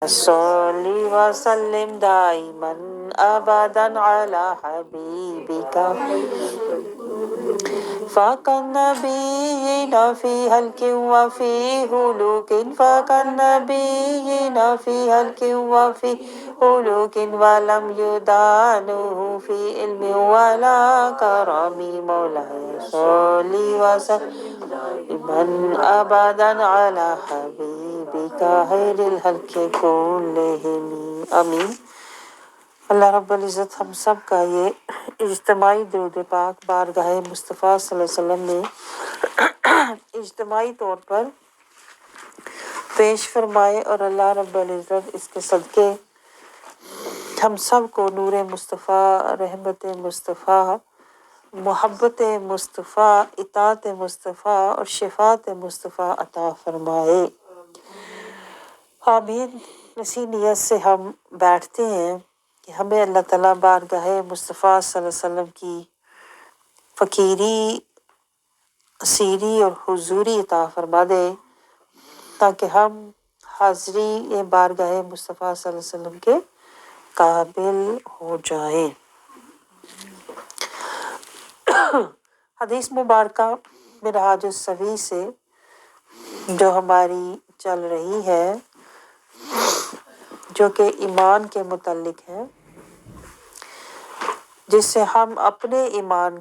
صلی وسلم دائما ابدا على حبيبك فكالنبيين في هلك وفي هلوك فكالنبيين في هلك وفي هلوك ولم يدانوه في علم ولا كرم مولاي صل وسلم ابدا على حبيبك خير الخلق كلهم آمین۔ اللہ رب العزت ہم سب کا یہ اجتماعی درود پاک بارگاہ مصطفیٰ صلی اللہ علیہ وسلم میں اجتماعی طور پر پیش فرمائے، اور اللہ رب العزت اس کے صدقے ہم سب کو نور مصطفیٰ، رحمت مصطفیٰ، محبت مصطفیٰ، اطاعت مصطفیٰ اور شفاعت مصطفیٰ عطا فرمائے، آمین۔ اسی نیت سے ہم بیٹھتے ہیں کہ ہمیں اللہ تعالیٰ بارگاہ مصطفیٰ صلی اللہ علیہ وسلم کی فقیری، اسیری اور حضوری عطا فرما دے، تاکہ ہم حاضری یہ بارگاہ مصطفیٰ صلی اللہ علیہ وسلم کے قابل ہو جائیں۔ حدیث مبارکہ منہاج السوی سے جو ہماری چل رہی ہے، جو کہ ایمان کے متعلق ہے، جس سے ہم اپنے ایمان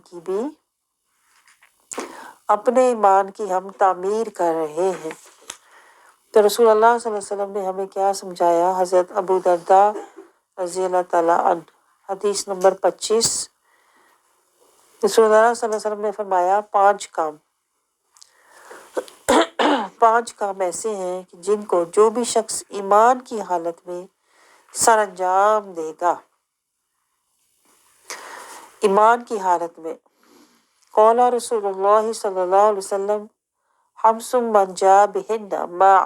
کی ہم تعمیر کر رہے ہیں۔ تو رسول اللہ صلی اللہ علیہ وسلم نے ہمیں کیا سمجھایا؟ حضرت ابو درداء رضی اللہ تعالیٰ عنہ، حدیث نمبر 25، رسول اللہ صلی اللہ علیہ وسلم نے فرمایا پانچ کام ایسے ہیں کہ جن کو جو بھی شخص ایمان کی حالت میں سر انجام دے گا، ایمان کی حالت میں، قال رسول اللہ صلی اللہ علیہ وسلم خمس من جاء بہن مع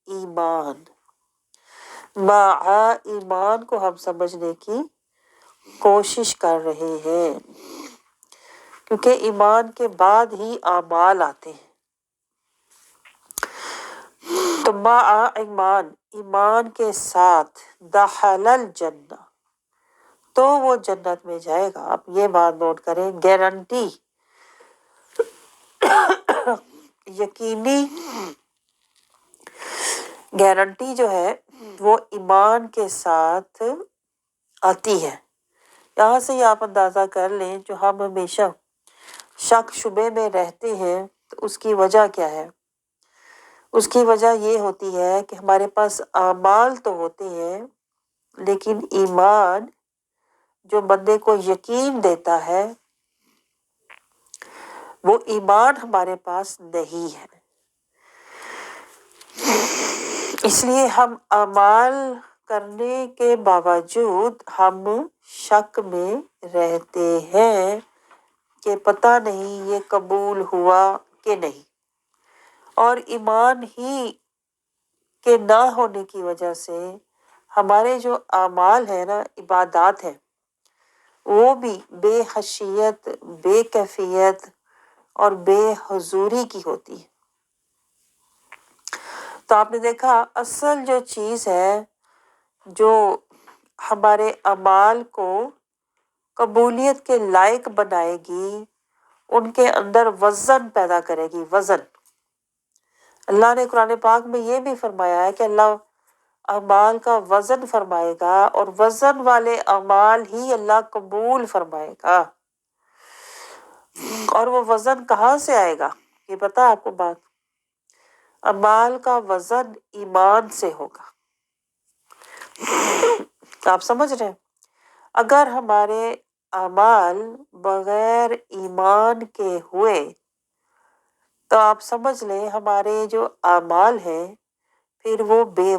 ایمان، مع ایمان کو ہم سمجھنے کی کوشش کر رہے ہیں، کیونکہ ایمان کے بعد ہی اعمال آتے ہیں۔ تو مع ایمان کے ساتھ دخل الجنہ، تو وہ جنت میں جائے گا۔ آپ یہ بات نوٹ کریں، گارنٹی، یقینی گارنٹی جو ہے وہ ایمان کے ساتھ آتی ہے۔ یہاں سے آپ اندازہ کر لیں، جو ہم ہمیشہ شک شبے میں رہتے ہیں، تو اس کی وجہ کیا ہے؟ اس کی وجہ یہ ہوتی ہے کہ ہمارے پاس اعمال تو ہوتے ہیں، لیکن ایمان جو بندے کو یقین دیتا ہے، وہ ایمان ہمارے پاس نہیں ہے۔ اس لیے ہم اعمال کرنے کے باوجود ہم شک میں رہتے ہیں کہ پتہ نہیں یہ قبول ہوا کہ نہیں، اور ایمان ہی کے نہ ہونے کی وجہ سے ہمارے جو اعمال ہیں نا، عبادات ہیں، وہ بھی بے خشیت، بے کیفیت اور بے حضوری کی ہوتی ہے۔ تو آپ نے دیکھا، اصل جو چیز ہے جو ہمارے اعمال کو قبولیت کے لائق بنائے گی، ان کے اندر وزن پیدا کرے گی، وزن۔ اللہ نے قرآن پاک میں یہ بھی فرمایا ہے کہ اللہ اعمال کا وزن فرمائے گا، اور وزن والے اعمال ہی اللہ قبول فرمائے گا۔ اور وہ وزن کہاں سے آئے گا؟ یہ پتہ ہے آپ کو بات؟ اعمال کا وزن ایمان سے ہوگا۔ آپ سمجھ رہے ہیں؟ اگر ہمارے اعمال بغیر ایمان کے ہوئے، تو آپ سمجھ لیں ہمارے جو اعمال ہیں پھر وہ بے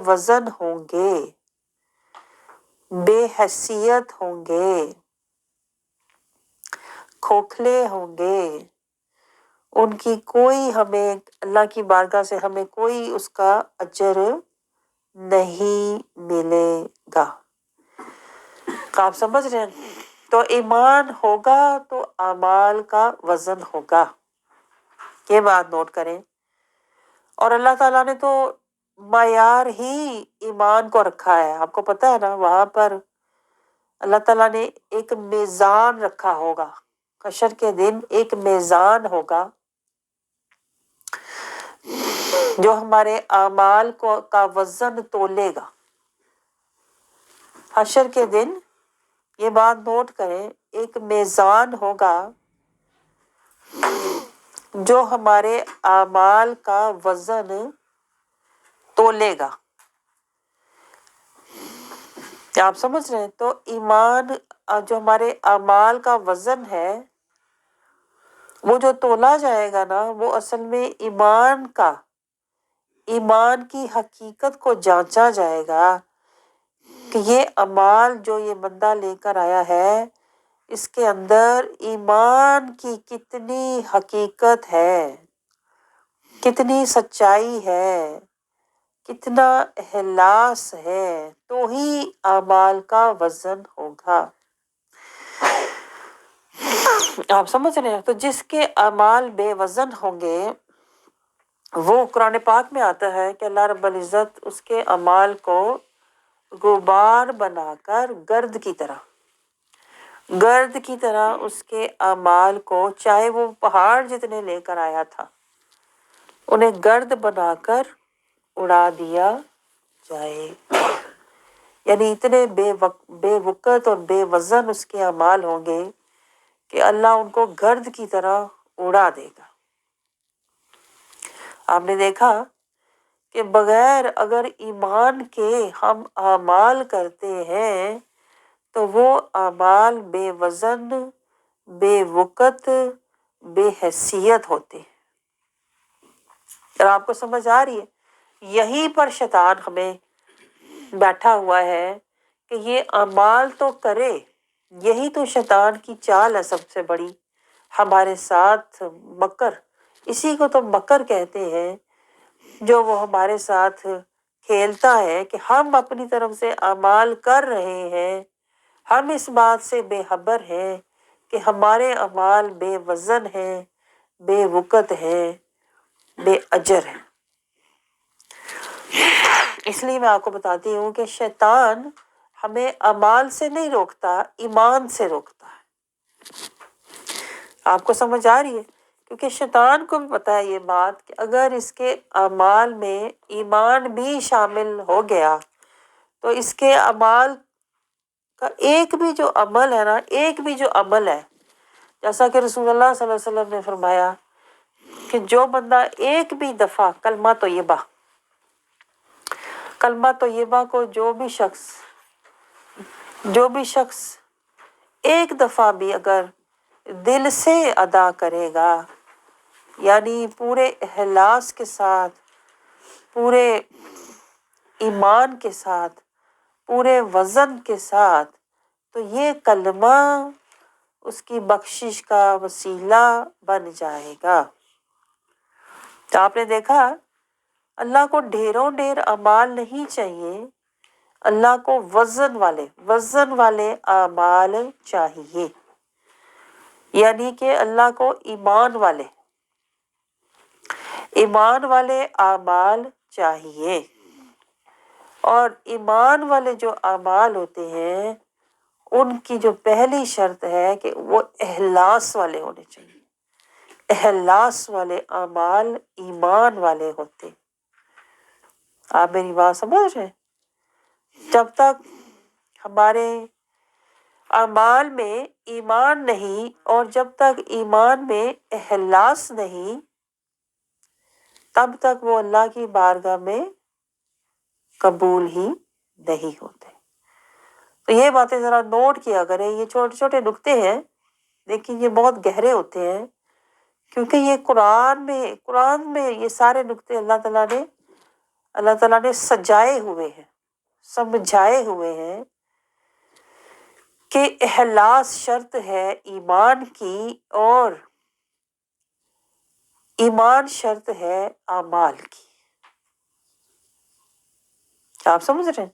وزن ہوں گے، بے حیثیت ہوں گے، کھوکھلے ہوں گے، ان کی کوئی، ہمیں اللہ کی بارگاہ سے ہمیں کوئی اس کا اجر نہیں ملے گا۔ آپ سمجھ رہے ہیں؟ تو ایمان ہوگا تو اعمال کا وزن ہوگا، یہ بات نوٹ کریں۔ اور اللہ تعالیٰ نے تو معیار ہی ایمان کو رکھا ہے. آپ کو پتا ہے نا وہاں پر اللہ تعالیٰ نے ایک میزان رکھا ہوگا. حشر کے دن ایک میزان ہوگا جو ہمارے اعمال کا وزن تولے گا. حشر کے دن یہ بات نوٹ کریں، ایک میزان ہوگا جو ہمارے اعمال کا وزن تولے گا. کیا آپ سمجھ رہے ہیں؟ تو ایمان جو ہمارے اعمال کا وزن ہے وہ جو تولا جائے گا نا، وہ اصل میں ایمان کی حقیقت کو جانچا جائے گا کہ یہ اعمال جو یہ بندہ لے کر آیا ہے اس کے اندر ایمان کی کتنی حقیقت ہے، کتنی سچائی ہے، کتنا اخلاص ہے، تو ہی اعمال کا وزن ہوگا. آپ سمجھ رہے ہیں؟ تو جس کے اعمال بے وزن ہوں گے، وہ قرآن پاک میں آتا ہے کہ اللہ رب العزت اس کے اعمال کو غبار بنا کر گرد کی طرح اس کے اعمال کو، چاہے وہ پہاڑ جتنے لے کر آیا تھا، انہیں گرد بنا کر اڑا دیا جائے. یعنی اتنے بے وقت اور بے وزن اس کے اعمال ہوں گے کہ اللہ ان کو گرد کی طرح اڑا دے گا. آپ نے دیکھا کہ بغیر اگر ایمان کے ہم اعمال کرتے ہیں تو وہ اعمال بے وزن، بے وقت، بے حیثیت ہوتے ہیں. اور آپ کو سمجھ آ رہی ہے؟ یہیں پر شیطان ہمیں بیٹھا ہوا ہے کہ یہ اعمال تو کرے. یہی تو شیطان کی چال ہے سب سے بڑی، ہمارے ساتھ مکر. اسی کو تو مکر کہتے ہیں، جو وہ ہمارے ساتھ کھیلتا ہے کہ ہم اپنی طرف سے اعمال کر رہے ہیں، ہم اس بات سے بے خبر ہیں کہ ہمارے اعمال بے وزن ہیں، بے وقت ہیں، بے اجر ہیں. اس لیے میں آپ کو بتاتی ہوں کہ شیطان ہمیں اعمال سے نہیں روکتا، ایمان سے روکتا ہے. آپ کو سمجھ آ رہی ہے؟ کیونکہ شیطان کو بھی پتا ہے یہ بات کہ اگر اس کے اعمال میں ایمان بھی شامل ہو گیا تو اس کے اعمال کا ایک بھی جو عمل ہے نا، ایک بھی جو عمل ہے، جیسا کہ رسول اللہ صلی اللہ علیہ وسلم نے فرمایا کہ جو بندہ ایک بھی دفعہ کلمہ طیبہ کو جو بھی شخص ایک دفعہ بھی اگر دل سے ادا کرے گا، یعنی پورے اخلاص کے ساتھ، پورے ایمان کے ساتھ، پورے وزن کے ساتھ، تو یہ کلمہ اس کی بخشش کا وسیلہ بن جائے گا. تو آپ نے دیکھا اللہ کو ڈھیروں ڈھیر اعمال نہیں چاہیے، اللہ کو وزن والے اعمال چاہیے. یعنی کہ اللہ کو ایمان والے اعمال چاہیے. اور ایمان والے جو اعمال ہوتے ہیں ان کی جو پہلی شرط ہے کہ وہ اخلاص والے ہونے چاہیے. اخلاص والے اعمال ایمان والے ہوتے. آپ میری بات سمجھ رہے ہیں؟ جب تک ہمارے اعمال میں ایمان نہیں اور جب تک ایمان میں اخلاص نہیں، تب تک وہ اللہ کی بارگاہ میں قبول ہی نہیں ہوتے. تو یہ باتیں ذرا نوٹ کیا کریں. یہ چھوٹے چھوٹے نکتے ہیں لیکن یہ بہت گہرے ہوتے ہیں، کیونکہ یہ قرآن میں یہ سارے نکتے اللہ تعالیٰ نے سجائے ہوئے ہیں، سمجھائے ہوئے ہیں کہ اخلاص شرط ہے ایمان کی، اور ایمان شرط ہے اعمال کی. آپ سمجھ رہے ہیں؟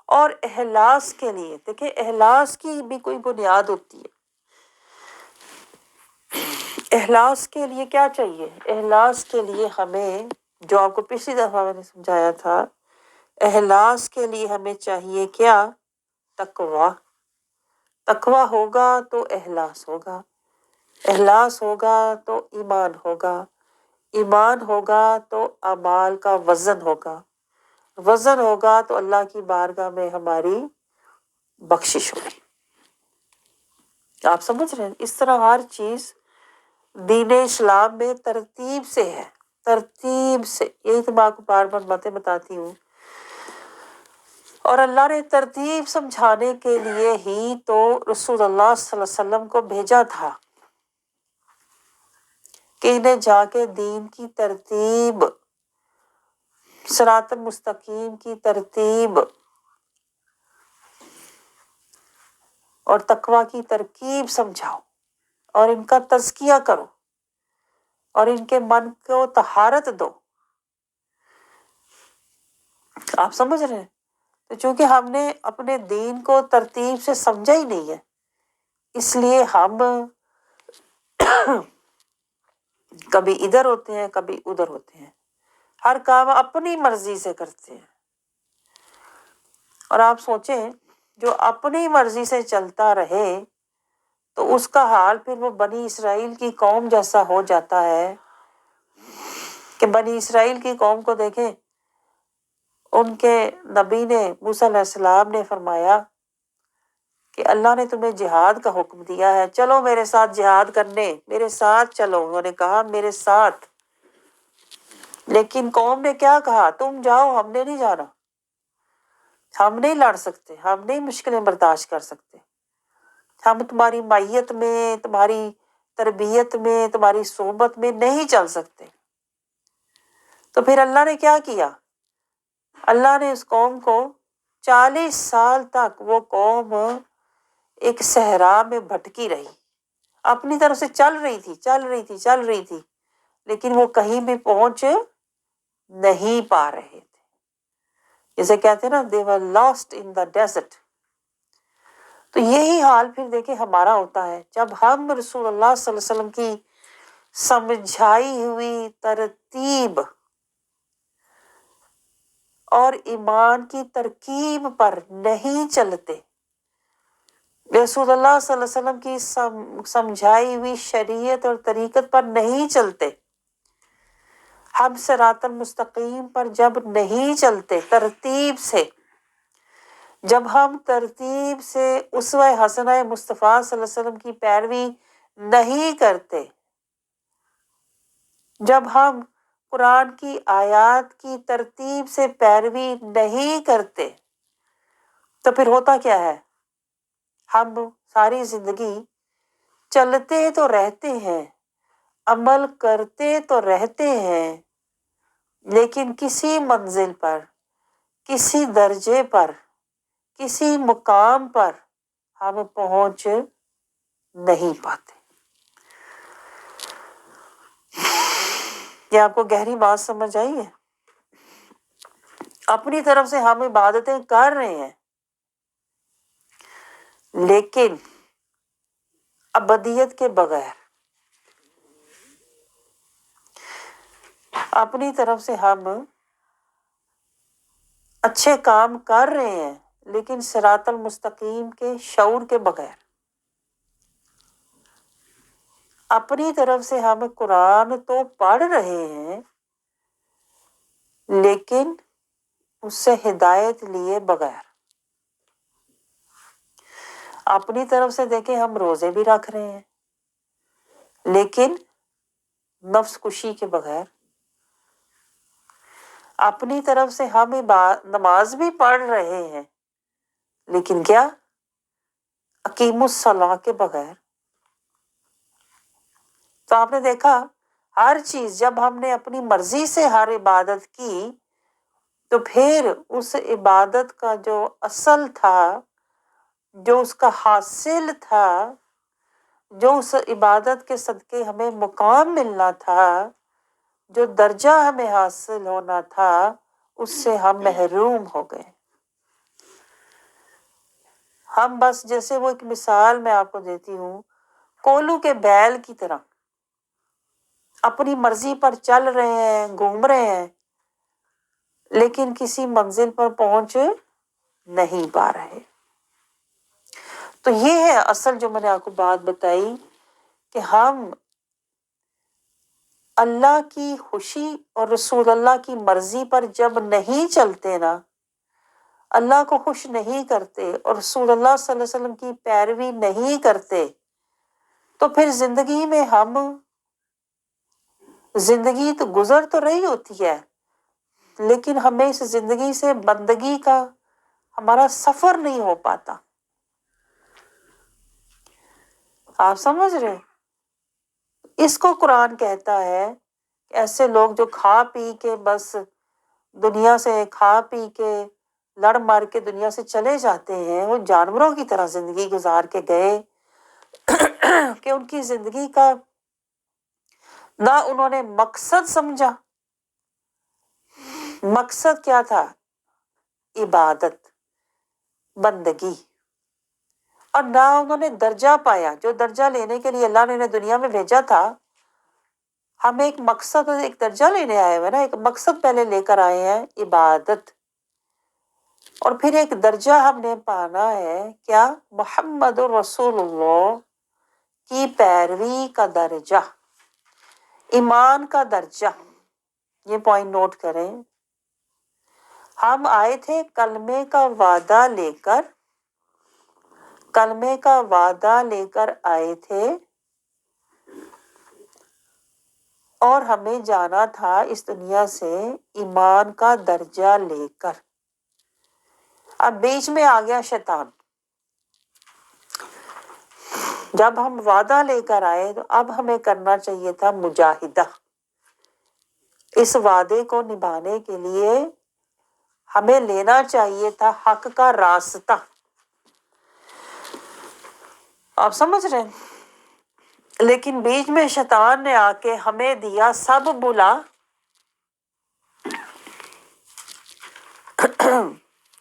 اور اخلاص کے لیے دیکھیں، اخلاص کی بھی کوئی بنیاد ہوتی ہے. اخلاص کے لیے کیا چاہیے؟ اخلاص کے لیے ہمیں جو آپ کو پچھلی دفعہ میں نے سمجھایا تھا، اخلاص کے لیے ہمیں چاہیے کیا؟ تقویٰ۔ تقویٰ ہوگا تو اخلاص ہوگا، اخلاص ہوگا تو ایمان ہوگا، ایمان ہوگا تو اعمال کا وزن ہوگا، وزن ہوگا تو اللہ کی بارگاہ میں ہماری بخشش ہوگی۔ آپ سمجھ رہے ہیں؟ اس طرح ہر چیز دین اسلام میں ترتیب سے ہے، ترتیب سے۔ یہی تو میں آپ کو بار بار باتیں بتاتی ہوں، اور اللہ نے ترتیب سمجھانے کے لیے ہی تو رسول اللہ صلی اللہ علیہ وسلم کو بھیجا تھا کہ انہیں جا کے دین کی ترتیب، صراط المستقیم کی ترتیب اور تقویٰ کی ترکیب سمجھاؤ، اور ان کا تزکیہ کرو، اور ان کے من کو طہارت دو۔ آپ سمجھ رہے ہیں؟ تو چونکہ ہم نے اپنے دین کو ترتیب سے سمجھا ہی نہیں ہے، اس لیے ہم کبھی ادھر ہوتے ہیں، کبھی ادھر ہوتے ہیں، ہر کام اپنی مرضی سے کرتے ہیں۔ اور آپ سوچیں، جو اپنی مرضی سے چلتا رہے تو اس کا حال پھر وہ بنی اسرائیل کی قوم جیسا ہو جاتا ہے کہ بنی اسرائیل کی قوم کو دیکھیں، ان کے نبی نے، موسیٰ علیہ السلام نے فرمایا کہ اللہ نے تمہیں جہاد کا حکم دیا ہے، چلو میرے ساتھ جہاد کرنے، میرے ساتھ چلو۔ انہوں نے کہا میرے ساتھ، لیکن قوم نے کیا کہا؟ تم جاؤ، ہم نے نہیں جانا، ہم نہیں لڑ سکتے، ہم نہیں مشکلیں برداشت کر سکتے، ہم تمہاری معیت میں، تمہاری تربیت میں، تمہاری صحبت میں نہیں چل سکتے۔ تو پھر اللہ نے کیا کیا؟ اللہ نے اس قوم کو 40 سال تک، وہ قوم ایک صحرا میں بھٹکی رہی، اپنی طرف سے چل رہی تھی، چل رہی تھی، چل رہی تھی، لیکن وہ کہیں بھی پہنچ نہیں پا رہے تھے۔ جیسے کہتے ہیں نا، they were lost in the desert۔ تو یہی حال پھر دیکھیں ہمارا ہوتا ہے جب ہم رسول اللہ صلی اللہ علیہ وسلم کی سمجھائی ہوئی ترتیب اور ایمان کی ترکیب پر نہیں چلتے، رسول اللہ صلی اللہ علیہ وسلم کی سمجھائی ہوئی شریعت اور طریقت پر نہیں چلتے، ہم صراط المستقیم پر جب نہیں چلتے ترتیب سے، جب ہم ترتیب سے اسوہ حسنہ مصطفیٰ صلی اللہ علیہ وسلم کی پیروی نہیں کرتے، جب ہم قرآن کی آیات کی ترتیب سے پیروی نہیں کرتے، تو پھر ہوتا کیا ہے؟ ہم ساری زندگی چلتے تو رہتے ہیں، عمل کرتے تو رہتے ہیں، لیکن کسی منزل پر، کسی درجے پر، کسی مقام پر ہم پہنچ نہیں پاتے۔ یہ آپ کو گہری بات سمجھ آئی ہے؟ اپنی طرف سے ہم عبادتیں کر رہے ہیں، لیکن ابدیت کے بغیر، اپنی طرف سے ہم اچھے کام کر رہے ہیں، لیکن صراط المستقیم کے شعور کے بغیر، اپنی طرف سے ہم قرآن تو پڑھ رہے ہیں لیکن اس سے ہدایت لیے بغیر، اپنی طرف سے دیکھیں ہم روزے بھی رکھ رہے ہیں لیکن نفس کشی کے بغیر، اپنی طرف سے ہم نماز بھی پڑھ رہے ہیں لیکن کیا؟ اقیم الصلاۃ کے بغیر۔ تو آپ نے دیکھا ہر چیز جب ہم نے اپنی مرضی سے ہر عبادت کی تو پھر اس عبادت کا جو اصل تھا، جو اس کا حاصل تھا، جو اس عبادت کے صدقے ہمیں مقام ملنا تھا، جو درجہ ہمیں حاصل ہونا تھا، اس سے ہم محروم ہو گئے۔ ہم بس جیسے وہ ایک مثال میں آپ کو دیتی ہوں، کولو کے بیل کی طرح اپنی مرضی پر چل رہے ہیں، گھوم رہے ہیں، لیکن کسی منزل پر پہنچ نہیں پا رہے۔ تو یہ ہے اصل جو میں نے آپ کو بات بتائی کہ ہم اللہ کی خوشی اور رسول اللہ کی مرضی پر جب نہیں چلتے نا، اللہ کو خوش نہیں کرتے اور رسول اللہ صلی اللہ علیہ وسلم کی پیروی نہیں کرتے، تو پھر زندگی میں زندگی تو گزر تو رہی ہوتی ہے، لیکن ہمیں اس زندگی سے بندگی کا ہمارا سفر نہیں ہو پاتا۔ آپ سمجھ رہے ہیں؟ اس کو قرآن کہتا ہے کہ ایسے لوگ جو کھا پی کے بس دنیا سے کھا پی کے لڑ مار کے دنیا سے چلے جاتے ہیں، وہ جانوروں کی طرح زندگی گزار کے گئے کہ ان کی زندگی کا نہ انہوں نے مقصد سمجھا۔ مقصد کیا تھا؟ عبادت، بندگی، اور نہ انہوں نے درجہ پایا جو درجہ لینے کے لیے اللہ نے انہیں دنیا میں بھیجا تھا۔ ہم ایک مقصد اور ایک درجہ لینے آئے ہوئے نا، ایک مقصد پہلے لے کر آئے ہیں عبادت، اور پھر ایک درجہ ہم نے پانا ہے کیا؟ محمد رسول اللہ کی پیروی کا درجہ، ایمان کا درجہ۔ یہ پوائنٹ نوٹ کریں، ہم آئے تھے کلمے کا وعدہ لے کر، کلمے کا وعدہ لے کر آئے تھے، اور ہمیں جانا تھا اس دنیا سے ایمان کا درجہ لے کر۔ اب بیچ میں آ گیا شیطان۔ جب ہم وعدہ لے کر آئے تو اب ہمیں کرنا چاہیے تھا مجاہدہ۔ اس وعدے کو نبھانے کے لیے ہمیں لینا چاہیے تھا حق کا راستہ۔ آپ سمجھ رہے ہیں؟ لیکن بیچ میں شیطان نے آ کے ہمیں دیا سب بلا۔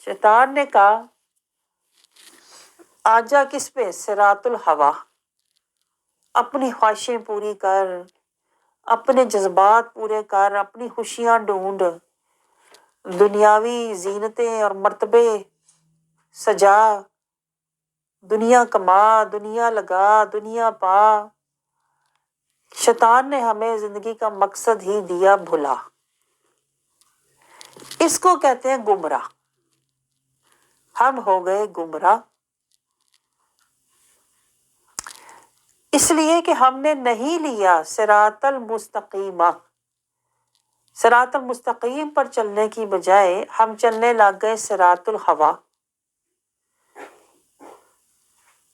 شیطان نے کہا آجا کس پہ؟ صراط الہوا، اپنی خواہشیں پوری کر، اپنے جذبات پورے کر، اپنی خوشیاں ڈھونڈ، دنیاوی زینتیں اور مرتبے سجا، دنیا کما، دنیا لگا، دنیا پا۔ شیطان نے ہمیں زندگی کا مقصد ہی دیا بھلا۔ اس کو کہتے ہیں گمراہ۔ ہم ہو گئے گمراہ اس لیے کہ ہم نے نہیں لیا صراط المستقیم۔ صراط المستقیم پر چلنے کی بجائے ہم چلنے لگ گئے صراط الہوا۔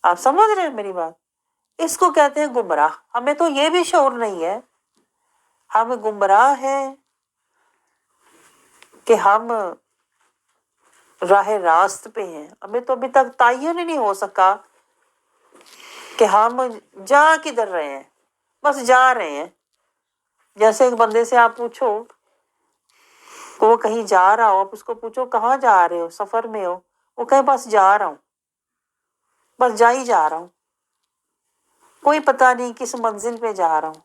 آپ سمجھ رہے ہیں میری بات؟ اس کو کہتے ہیں گمراہ۔ ہمیں تو یہ بھی شعور نہیں ہے، ہم گمراہ ہیں کہ ہم راہ راست پہ ہیں۔ ہمیں تو ابھی تک تعین ہی نہیں ہو سکا کہ ہم جا کدھر رہے ہیں، بس جا رہے ہیں۔ جیسے ایک بندے سے آپ پوچھو کہ وہ کہیں جا رہا ہو، آپ اس کو پوچھو کہاں جا رہے ہو، سفر میں ہو، وہ کہے بس جا رہا ہوں، بس جا ہی جا رہا ہوں، کوئی پتہ نہیں کس منزل پہ جا رہا ہوں،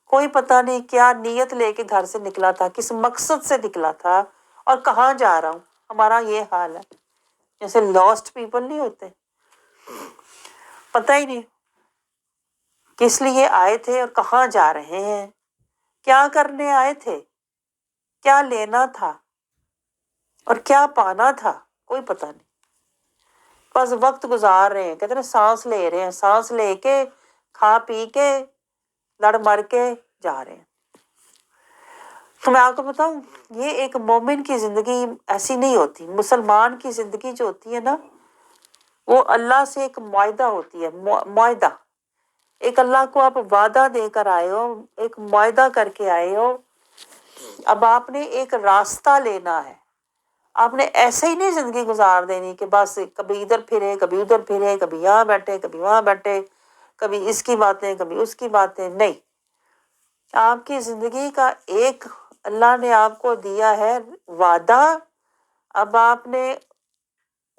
کوئی پتہ نہیں کیا نیت لے کے گھر سے نکلا تھا، کس مقصد سے نکلا تھا، اور کہاں جا رہا ہوں۔ ہمارا یہ حال ہے، جیسے لاسٹ پیپل نہیں ہوتے، پتہ ہی نہیں کس لیے آئے تھے اور کہاں جا رہے ہیں، کیا کرنے آئے تھے، کیا لینا تھا اور کیا پانا تھا، کوئی پتہ نہیں۔ بس وقت گزار رہے ہیں، کہتے ہیں سانس لے رہے ہیں، سانس لے کے کھا پی کے لڑ مر کے جا رہے ہیں۔ تو میں آپ کو بتاؤں، یہ ایک مومن کی زندگی ایسی نہیں ہوتی۔ مسلمان کی زندگی جو ہوتی ہے نا، وہ اللہ سے ایک معاہدہ ہوتی ہے، معاہدہ۔ ایک اللہ کو آپ وعدہ دے کر آئے ہو، ایک معاہدہ کر کے آئے ہو، اب آپ نے ایک راستہ لینا ہے۔ آپ نے ایسے ہی نہیں زندگی گزار دینی کہ بس کبھی ادھر پھرے، کبھی ادھر پھرے، کبھی یہاں بیٹھے، کبھی وہاں بیٹھے، کبھی اس کی باتیں، کبھی اس کی باتیں۔ نہیں، آپ کی زندگی کا ایک اللہ نے آپ کو دیا ہے وعدہ، اب آپ نے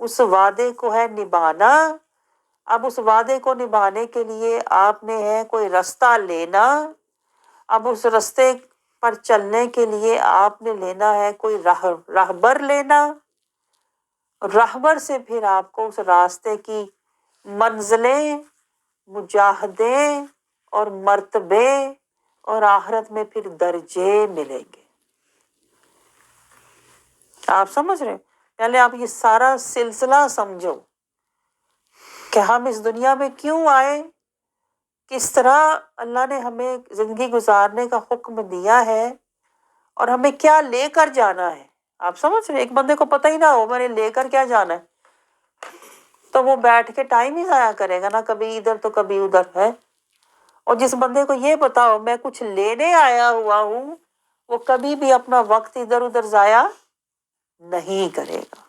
اس وعدے کو ہے نبھانا۔ اب اس وعدے کو نبھانے کے لیے آپ نے ہے کوئی راستہ لینا، اب اس راستے پر چلنے کے لیے آپ نے لینا ہے کوئی راہبر لینا، راہبر سے پھر آپ کو اس راستے کی منزلیں، مجاہدے اور مرتبے اور آخرت میں پھر درجے ملیں گے۔ آپ سمجھ رہے ہیں؟ پہلے آپ یہ سارا سلسلہ سمجھو کہ ہم اس دنیا میں کیوں آئے، کس طرح اللہ نے ہمیں زندگی گزارنے کا حکم دیا ہے اور ہمیں کیا لے کر جانا ہے۔ آپ سمجھ رہے ہیں؟ ایک بندے کو پتہ ہی نہ ہو میں نے لے کر کیا جانا ہے تو وہ بیٹھ کے ٹائم ہی ضائع کرے گا نا، کبھی ادھر تو کبھی ادھر ہے۔ اور جس بندے کو یہ پتا ہو میں کچھ لینے آیا ہوا ہوں، وہ کبھی بھی اپنا وقت ادھر ادھر ضائع نہیں کرے گا۔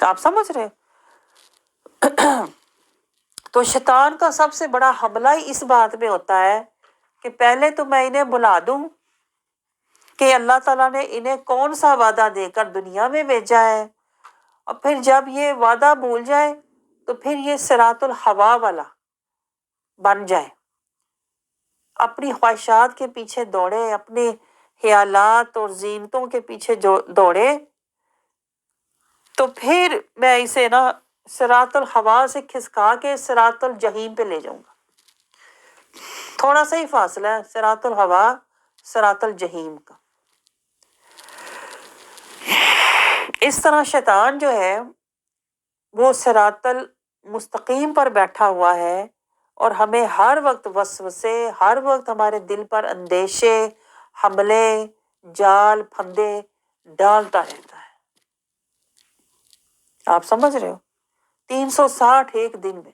آپ سمجھ رہے ہیں؟ تو شیطان کا سب سے بڑا حملہ ہی اس بات میں ہوتا ہے کہ پہلے تو میں انہیں بلا دوں کہ اللہ تعالیٰ نے انہیں کون سا وعدہ دے کر دنیا میں بھیجا ہے، اور پھر جب یہ وعدہ بھول جائے تو پھر یہ صراط الہوا والا بن جائے، اپنی خواہشات کے پیچھے دوڑے، اپنے خیالات اور زینتوں کے پیچھے جو دوڑے، تو پھر میں اسے نا صراط الہوا سے کھسکا کے صراط الجحیم پہ لے جاؤں گا۔ تھوڑا سا ہی فاصلہ ہے صراط الہوا صراط الجحیم کا۔ اس طرح شیطان جو ہے وہ صراط المستقیم پر بیٹھا ہوا ہے اور ہمیں ہر وقت وسوسے، ہر وقت ہمارے دل پر اندیشے، حملے، جال، پھندے ڈالتا رہتا ہے۔ آپ سمجھ رہے ہو؟ 360 ایک دن میں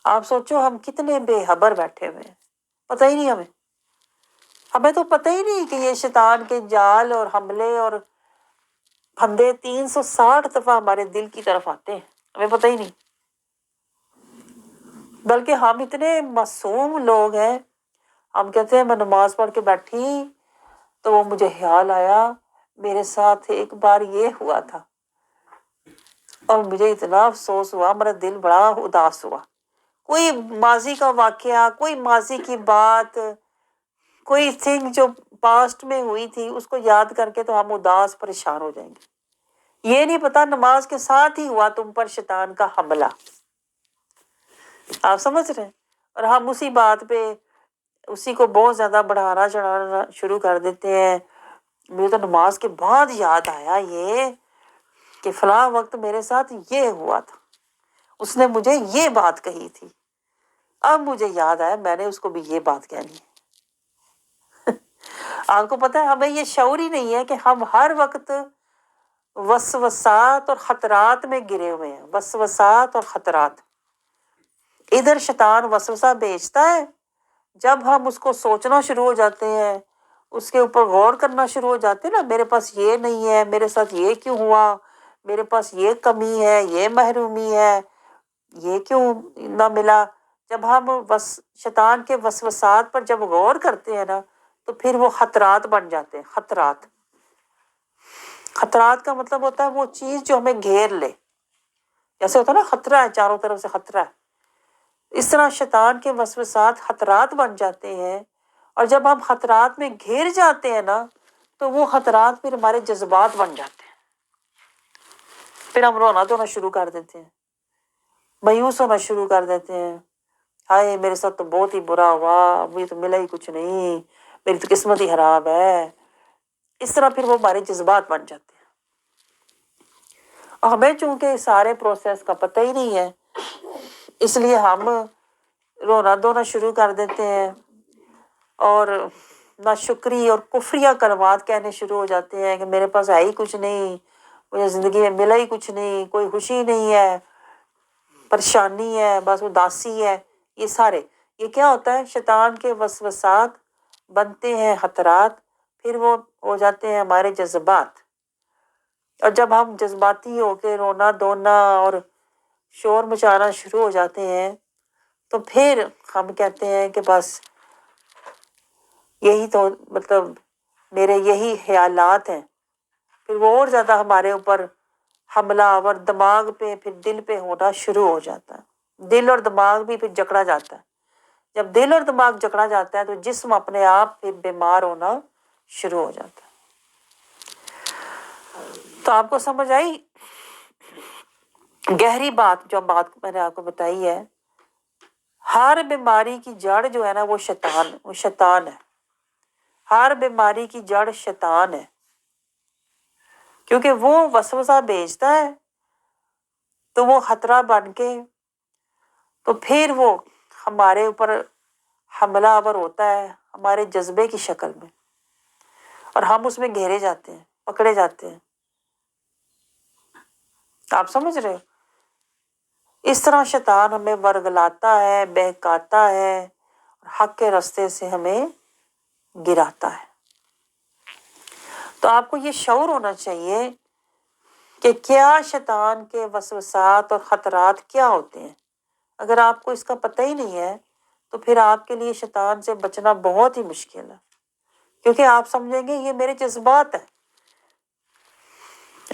آپ سوچو ہم کتنے بے خبر بیٹھے ہوئے ہیں، پتہ ہی نہیں ہمیں تو پتہ ہی نہیں کہ یہ شیطان کے جال اور حملے اور پھندے 360 دفعہ ہمارے دل کی طرف آتے ہیں، ہمیں پتہ ہی نہیں۔ بلکہ ہم اتنے معصوم لوگ ہیں، ہم کہتے ہیں میں نماز پڑھ کے بیٹھی تو وہ مجھے خیال آیا میرے ساتھ ایک بار یہ ہوا تھا اور مجھے اتنا افسوس ہوا، میرا دل بڑا اداس ہوا۔ کوئی ماضی کا واقعہ، کوئی ماضی کی بات، کوئی تھنگ جو پاسٹ میں ہوئی تھی اس کو یاد کر کے تو ہم اداس پریشان ہو جائیں گے۔ یہ نہیں پتا نماز کے ساتھ ہی ہوا تم پر شیطان کا حملہ۔ آپ سمجھ رہے ہیں؟ اور ہم اسی بات پہ اسی کو بہت زیادہ بڑھانا چڑھانا شروع کر دیتے ہیں۔ مجھے تو نماز کے بعد یاد آیا یہ کہ فلاں وقت میرے ساتھ یہ ہوا تھا، اس نے مجھے یہ بات کہی تھی، اب مجھے یاد آیا میں نے اس کو بھی یہ بات کہنی ہے۔ آپ کو پتہ ہے ہمیں یہ شعور ہی نہیں ہے کہ ہم ہر وقت وسوسات اور خطرات میں گرے ہوئے ہیں۔ وسوسات اور خطرات، ادھر شیطان وسوسہ بھیجتا ہے، جب ہم اس کو سوچنا شروع ہو جاتے ہیں، اس کے اوپر غور کرنا شروع ہو جاتے ہیں نا، میرے پاس یہ نہیں ہے، میرے ساتھ یہ کیوں ہوا، میرے پاس یہ کمی ہے، یہ محرومی ہے، یہ کیوں نہ ملا۔ جب ہم شیطان کے وسوسات پر جب غور کرتے ہیں نا تو پھر وہ خطرات بن جاتے ہیں۔ خطرات، خطرات کا مطلب ہوتا ہے وہ چیز جو ہمیں گھیر لے، جیسے ہوتا ہے نا خطرہ ہے، چاروں طرف سے خطرہ ہے، اس طرح شیطان کے وسوسات خطرات بن جاتے ہیں، اور جب ہم خطرات میں گھر جاتے ہیں نا تو وہ خطرات پھر ہمارے جذبات بن جاتے ہیں، پھر ہم رونا دھونا شروع کر دیتے ہیں، مایوس ہونا شروع کر دیتے ہیں، ہائے میرے ساتھ تو بہت ہی برا ہوا، مجھے تو ملا ہی کچھ نہیں، میری تو قسمت ہی خراب ہے۔ اس طرح پھر وہ ہمارے جذبات بن جاتے ہیں۔ اور ہمیں چونکہ سارے پروسیس کا پتہ ہی نہیں ہے، اس لیے ہم رونا دھونا شروع کر دیتے ہیں اور ناشکری اور کفریہ کلمات کہنے شروع ہو جاتے ہیں کہ میرے پاس ہے ہی کچھ نہیں، مجھے زندگی میں ملا ہی کچھ نہیں، کوئی خوشی نہیں ہے، پریشانی ہے، بس اداسی ہے۔ یہ سارے یہ کیا ہوتا ہے؟ شیطان کے وسوسات بنتے ہیں خطرات، پھر وہ ہو جاتے ہیں ہمارے جذبات، اور جب ہم جذباتی ہو کے رونا دھونا اور شور مچانا شروع ہو جاتے ہیں تو پھر ہم کہتے ہیں کہ بس یہی تو مطلب میرے یہی خیالات ہیں، پھر وہ اور زیادہ ہمارے اوپر حملہ اور دماغ پہ پھر دل پہ ہونا شروع ہو جاتا ہے، دل اور دماغ بھی پھر جکڑا جاتا ہے۔ جب دل اور دماغ جکڑا جاتا ہے تو جسم اپنے آپ پھر بیمار ہونا شروع ہو جاتا ہے۔ تو آپ کو سمجھ آئی گہری بات، جو بات میں نے آپ کو بتائی ہے؟ ہر بیماری کی جڑ جو ہے نا وہ شیطان ہے۔ ہر بیماری کی جڑ شیطان ہے، کیونکہ وہ وسوسہ بھیجتا ہے تو وہ خطرہ بن کے تو پھر وہ ہمارے اوپر حملہ آور ہوتا ہے ہمارے جذبے کی شکل میں، اور ہم اس میں گھیرے جاتے ہیں، پکڑے جاتے ہیں۔ آپ سمجھ رہے ہو؟ اس طرح شیطان ہمیں ورگلاتا ہے، بہکاتا ہے، اور حق کے راستے سے ہمیں گراتا ہے۔ تو آپ کو یہ شعور ہونا چاہیے کہ کیا شیطان کے وسوسات اور خطرات کیا ہوتے ہیں۔ اگر آپ کو اس کا پتہ ہی نہیں ہے تو پھر آپ کے لیے شیطان سے بچنا بہت ہی مشکل ہے، کیونکہ آپ سمجھیں گے یہ میرے جذبات ہیں۔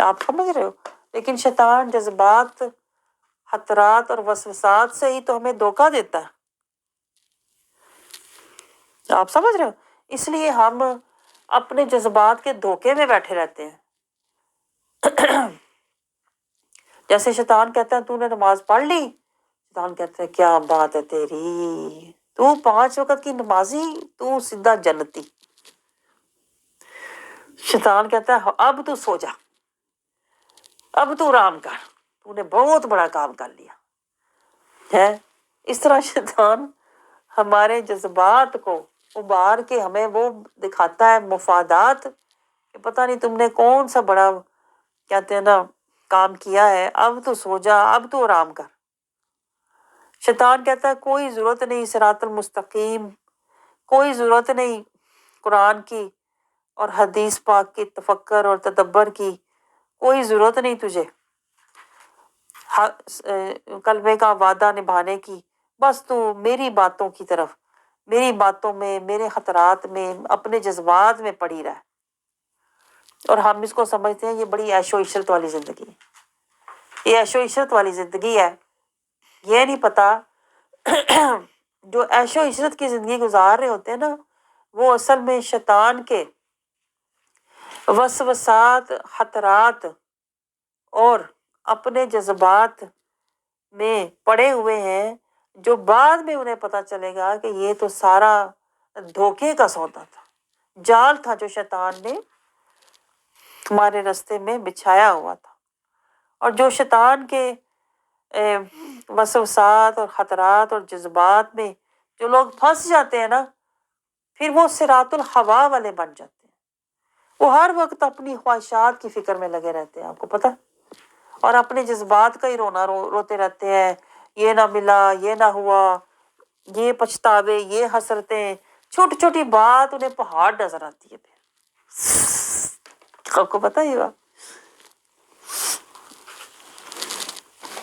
آپ سمجھ رہے ہو؟ لیکن شیطان جذبات، خطرات اور وسوسات سے ہی تو ہمیں دھوکہ دیتا ہے۔ آپ سمجھ رہے ہو؟ اس لیے ہم اپنے جذبات کے دھوکے میں بیٹھے رہتے ہیں۔ جیسے شیطان کہتا ہے تو نے نماز پڑھ لی، شیطان کہتا ہے کیا بات ہے تیری، تو 5 وقت کی نمازی، تو سیدھا جنتی۔ شیطان کہتا ہے اب تو سو جا، اب تو آرام کر، تو نے بہت بڑا کام کر لیا ہے۔ اس طرح شیطان ہمارے جذبات کو ابھار کے ہمیں وہ دکھاتا ہے مفادات کہ پتہ نہیں تم نے کون سا بڑا کہتے ہیں نا کام کیا ہے، اب تو سو جا، اب تو آرام کر۔ شیطان کہتا ہے کوئی ضرورت نہیں صراط المستقیم، کوئی ضرورت نہیں قرآن کی اور حدیث پاک کی تفکر اور تدبر کی، کوئی ضرورت نہیں تجھے کلمے کا وعدہ نبھانے کی، بس تو میری باتوں کی طرف، میری باتوں میں، میرے خطرات میں، اپنے جذبات میں پڑی رہ۔ اور ہم اس کو سمجھتے ہیں یہ بڑی عیش و عشرت والی زندگی ہے، یہ عیش و عشرت والی زندگی ہے۔ یہ نہیں پتا جو عیش و عشرت کی زندگی گزار رہے ہوتے ہیں نا، وہ اصل میں شیطان کے وسوسات، خطرات اور اپنے جذبات میں پڑے ہوئے ہیں، جو بعد میں انہیں پتا چلے گا کہ یہ تو سارا دھوکے کا سودا تھا، جال تھا جو شیطان نے ہمارے راستے میں بچھایا ہوا تھا۔ اور جو شیطان کے وسوسات اور خطرات اور جذبات میں جو لوگ پھنس جاتے ہیں نا، پھر وہ صراط الہوا والے بن جاتے ہیں۔ وہ ہر وقت اپنی خواہشات کی فکر میں لگے رہتے ہیں، آپ کو پتہ، اور اپنے جذبات کا ہی روتے رہتے ہیں، یہ نہ ملا، یہ نہ ہوا، یہ پچھتاوے، یہ حسرتیں، چھوٹی چھوٹی بات انہیں پہاڑ نظر آتی ہے۔ پھر آپ کو پتہ ہی ہوا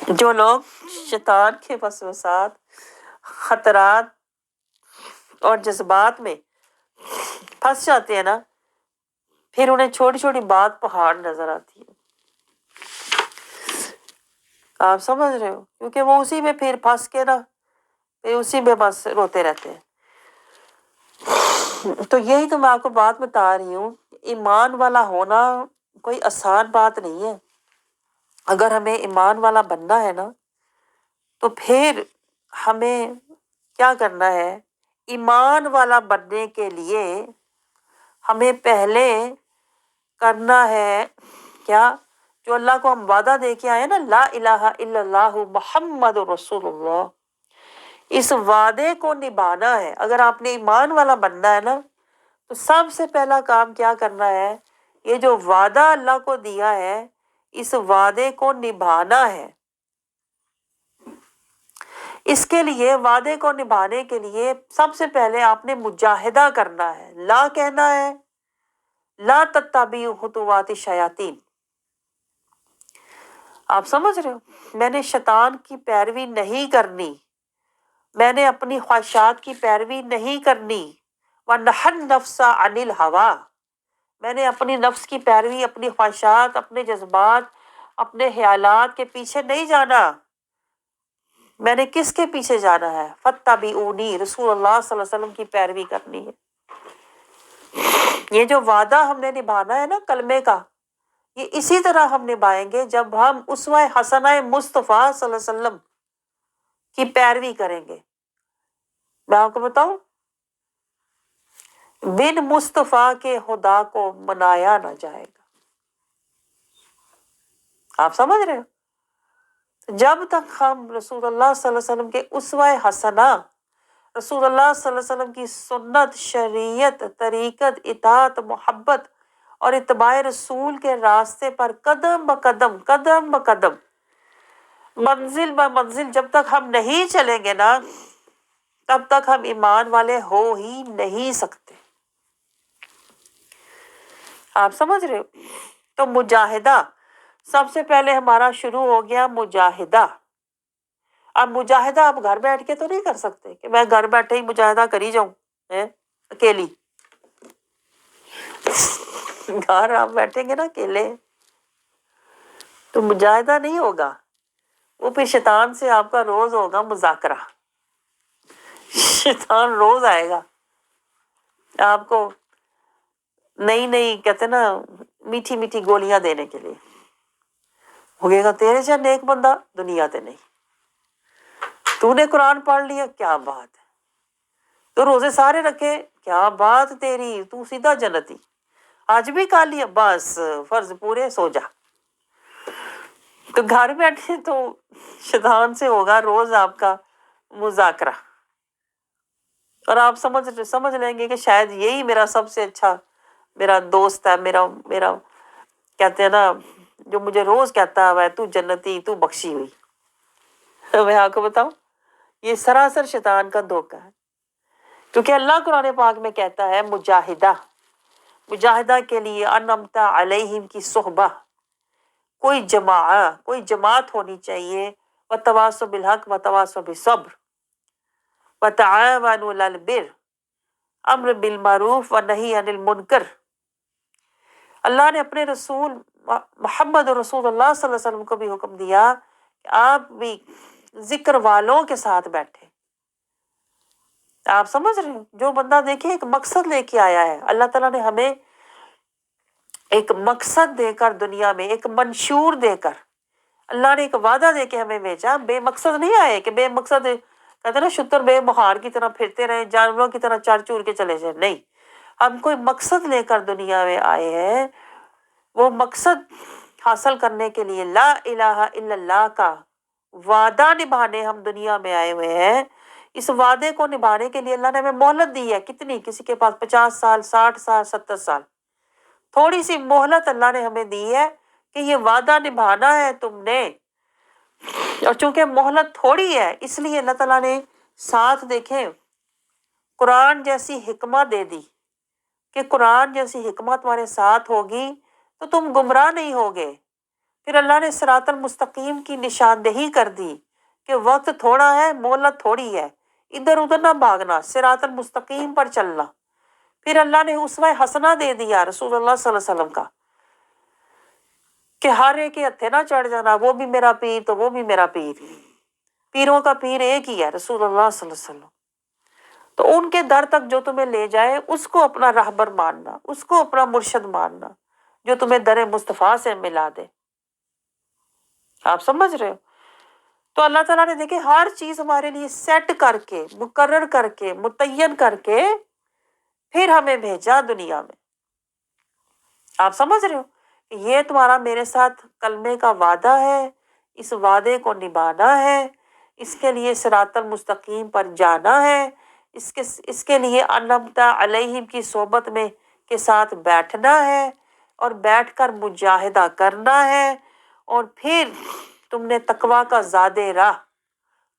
جو لوگ شیطان کے وسوسات، خطرات اور جذبات میں پھنس جاتے ہیں نا، پھر انہیں چھوٹی چھوٹی بات پہاڑ نظر آتی ہے۔ آپ سمجھ رہے ہو؟ کیونکہ وہ اسی میں پھر پھنس کے نا، پھر اسی میں بس روتے رہتے ہیں۔ تو یہی تو میں آپ کو بات بتا رہی ہوں، ایمان والا ہونا کوئی آسان بات نہیں ہے۔ اگر ہمیں ایمان والا بننا ہے نا تو پھر ہمیں کیا کرنا ہے؟ ایمان والا بننے کے لیے ہمیں پہلے کرنا ہے کیا؟ جو اللہ کو ہم وعدہ دے کے آئے نا، لا الہ الا اللہ محمد رسول اللہ، اس وعدے کو نبھانا ہے۔ اگر آپ نے ایمان والا بننا ہے نا تو سب سے پہلا کام کیا کرنا ہے؟ یہ جو وعدہ اللہ کو دیا ہے، اس وعدے کو نبھانا ہے۔ اس کے لیے، وعدے کو نبھانے کے لیے سب سے پہلے آپ نے مجاہدہ کرنا ہے، لا کہنا ہے، لا تتبعوا خطوات الشیاطین۔ آپ سمجھ رہے ہو؟ میں نے شیطان کی پیروی نہیں کرنی، میں نے اپنی خواہشات کی پیروی نہیں کرنی، وَنَحَى النَّفْسَ عَنِ الْهَوَىٰ، میں نے اپنی نفس کی پیروی، اپنی خواہشات، اپنے جذبات، اپنے خیالات کے پیچھے نہیں جانا۔ میں نے کس کے پیچھے جانا ہے؟ فاتبعونی، رسول اللہ صلی اللہ علیہ وسلم کی پیروی کرنی ہے۔ یہ جو وعدہ ہم نے نبھانا ہے نا کلمے کا، یہ اسی طرح ہم نبھائیں گے جب ہم اسوہ حسنہ مصطفیٰ صلی اللہ علیہ وسلم کی پیروی کریں گے۔ میں آپ کو بتاؤں، بن مصطفیٰ کے خدا کو منایا نہ جائے گا۔ آپ سمجھ رہے ہو؟ جب تک ہم رسول اللہ صلی اللہ علیہ وسلم کے اسوہ حسنہ، رسول اللہ صلی اللہ علیہ وسلم کی سنت، شریعت، طریقت، اطاعت، محبت اور اتباع رسول کے راستے پر قدم بقدم، قدم بقدم، منزل بہ منزل جب تک ہم نہیں چلیں گے نا، تب تک ہم ایمان والے ہو ہی نہیں سکتے۔ آپ سمجھ رہے ہو؟ تو مجاہدہ، سب سے پہلے ہمارا شروع ہو گیا مجاہدہ۔ اب مجاہدہ آپ گھر بیٹھ کے تو نہیں کر سکتے کہ میں گھر بیٹھے ہی مجاہدہ کری جاؤں اکیلی۔ گھر آپ بیٹھیں گے نا اکیلے تو مجاہدہ نہیں ہوگا، وہ پھر شیطان سے آپ کا روز ہوگا مذاکرہ۔ شیطان روز آئے گا آپ کو نئی نئی، کہتے نا، میٹھی میٹھی گولیاں دینے کے لیے۔ ہوگے گا تیرے سے نیک بندہ دنیا تے نہیں، تو نے قرآن پڑھ لیا، کیا بات ہے، تو روزے سارے رکھے، کیا بات تیری، تو سیدھا جنتی، آج بھی کھا لیا، بس فرض پورے، سو جا۔ تو گھر بیٹھے تو شیطان سے ہوگا روز آپ کا مذاکرہ، اور آپ سمجھ لیں گے کہ شاید یہی میرا سب سے اچھا میرا دوست ہے، میرا کہتے ہیں نا، جو مجھے روز کہتا ہے تو جنتی، تو بخشی ہوئی۔ میں آپ کو بتاؤں، یہ سراسر شیطان کا دھوکہ ہے، کیونکہ اللہ قرآن پاک میں کہتا ہے مجاہدہ کے لیے انعمت علیہم کی صحبہ، کوئی جماعت ہونی چاہیے، وتواصوا بالحق وتواصوا بالصبر وتعاونوا علی البر، امر بالمعروف ونہی عن المنکر۔ اللہ نے اپنے رسول محمد رسول اللہ صلی اللہ علیہ وسلم کو بھی حکم دیا کہ آپ بھی ذکر والوں کے ساتھ بیٹھے۔ آپ سمجھ رہے ہیں؟ جو بندہ دیکھیں ایک مقصد لے کے آیا ہے، اللہ تعالیٰ نے ہمیں ایک مقصد دے کر دنیا میں، ایک منشور دے کر، اللہ نے ایک وعدہ دے کے ہمیں بھیجا۔ بے مقصد نہیں آئے کہ بے مقصد، کہتے ہیں نا شتر بے مہار کی طرح پھرتے رہے، جانوروں کی طرح چار چور کے چلے جائیں، نہیں، ہم کوئی مقصد لے کر دنیا میں آئے ہیں۔ وہ مقصد حاصل کرنے کے لیے لا الہ الا اللہ کا وعدہ نبھانے ہم دنیا میں آئے ہوئے ہیں۔ اس وعدے کو نبھانے کے لیے اللہ نے ہمیں مہلت دی ہے، کتنی؟ کسی کے پاس 50 سال، 60 سال، 70 سال، تھوڑی سی مہلت اللہ نے ہمیں دی ہے کہ یہ وعدہ نبھانا ہے تم نے۔ اور چونکہ مہلت تھوڑی ہے، اس لیے اللہ تعالیٰ نے ساتھ دیکھیں قرآن جیسی حکمت دے دی کہ قرآن جیسی حکمت تمہارے ساتھ ہوگی تو تم گمراہ نہیں ہوگے۔ پھر اللہ نے صراط المستقیم کی نشاندہی کر دی کہ وقت تھوڑا ہے، مہلت تھوڑی ہے، ادھر ادھر نہ بھاگنا، صراط المستقیم پر چلنا۔ پھر اللہ نے اسوہ حسنہ دے دیا رسول اللہ صلی اللہ علیہ وسلم کا کہ ہر ایک کے ہتھے نہ چڑھ جانا، وہ بھی میرا پیر تو وہ بھی میرا پیر، پیروں کا پیر ایک ہی ہے رسول اللہ صلی اللہ علیہ وسلم۔ تو ان کے در تک جو تمہیں لے جائے اس کو اپنا رہبر ماننا، اس کو اپنا مرشد ماننا، جو تمہیں در مصطفیٰ سے ملا دے۔ آپ سمجھ رہے ہو؟ تو اللہ تعالیٰ نے دیکھے ہر چیز ہمارے لیے سیٹ کر کے، مقرر کر کے، متعین کر کے پھر ہمیں بھیجا دنیا میں۔ آپ سمجھ رہے ہو؟ یہ تمہارا میرے ساتھ کلمے کا وعدہ ہے، اس وعدے کو نبھانا ہے، اس کے لیے صراط المستقیم پر جانا ہے، اس کے لیے انعمت علیہم کی صحبت میں کے ساتھ بیٹھنا ہے، اور بیٹھ کر مجاہدہ کرنا ہے، اور پھر تم نے تقویٰ کا زادے راہ،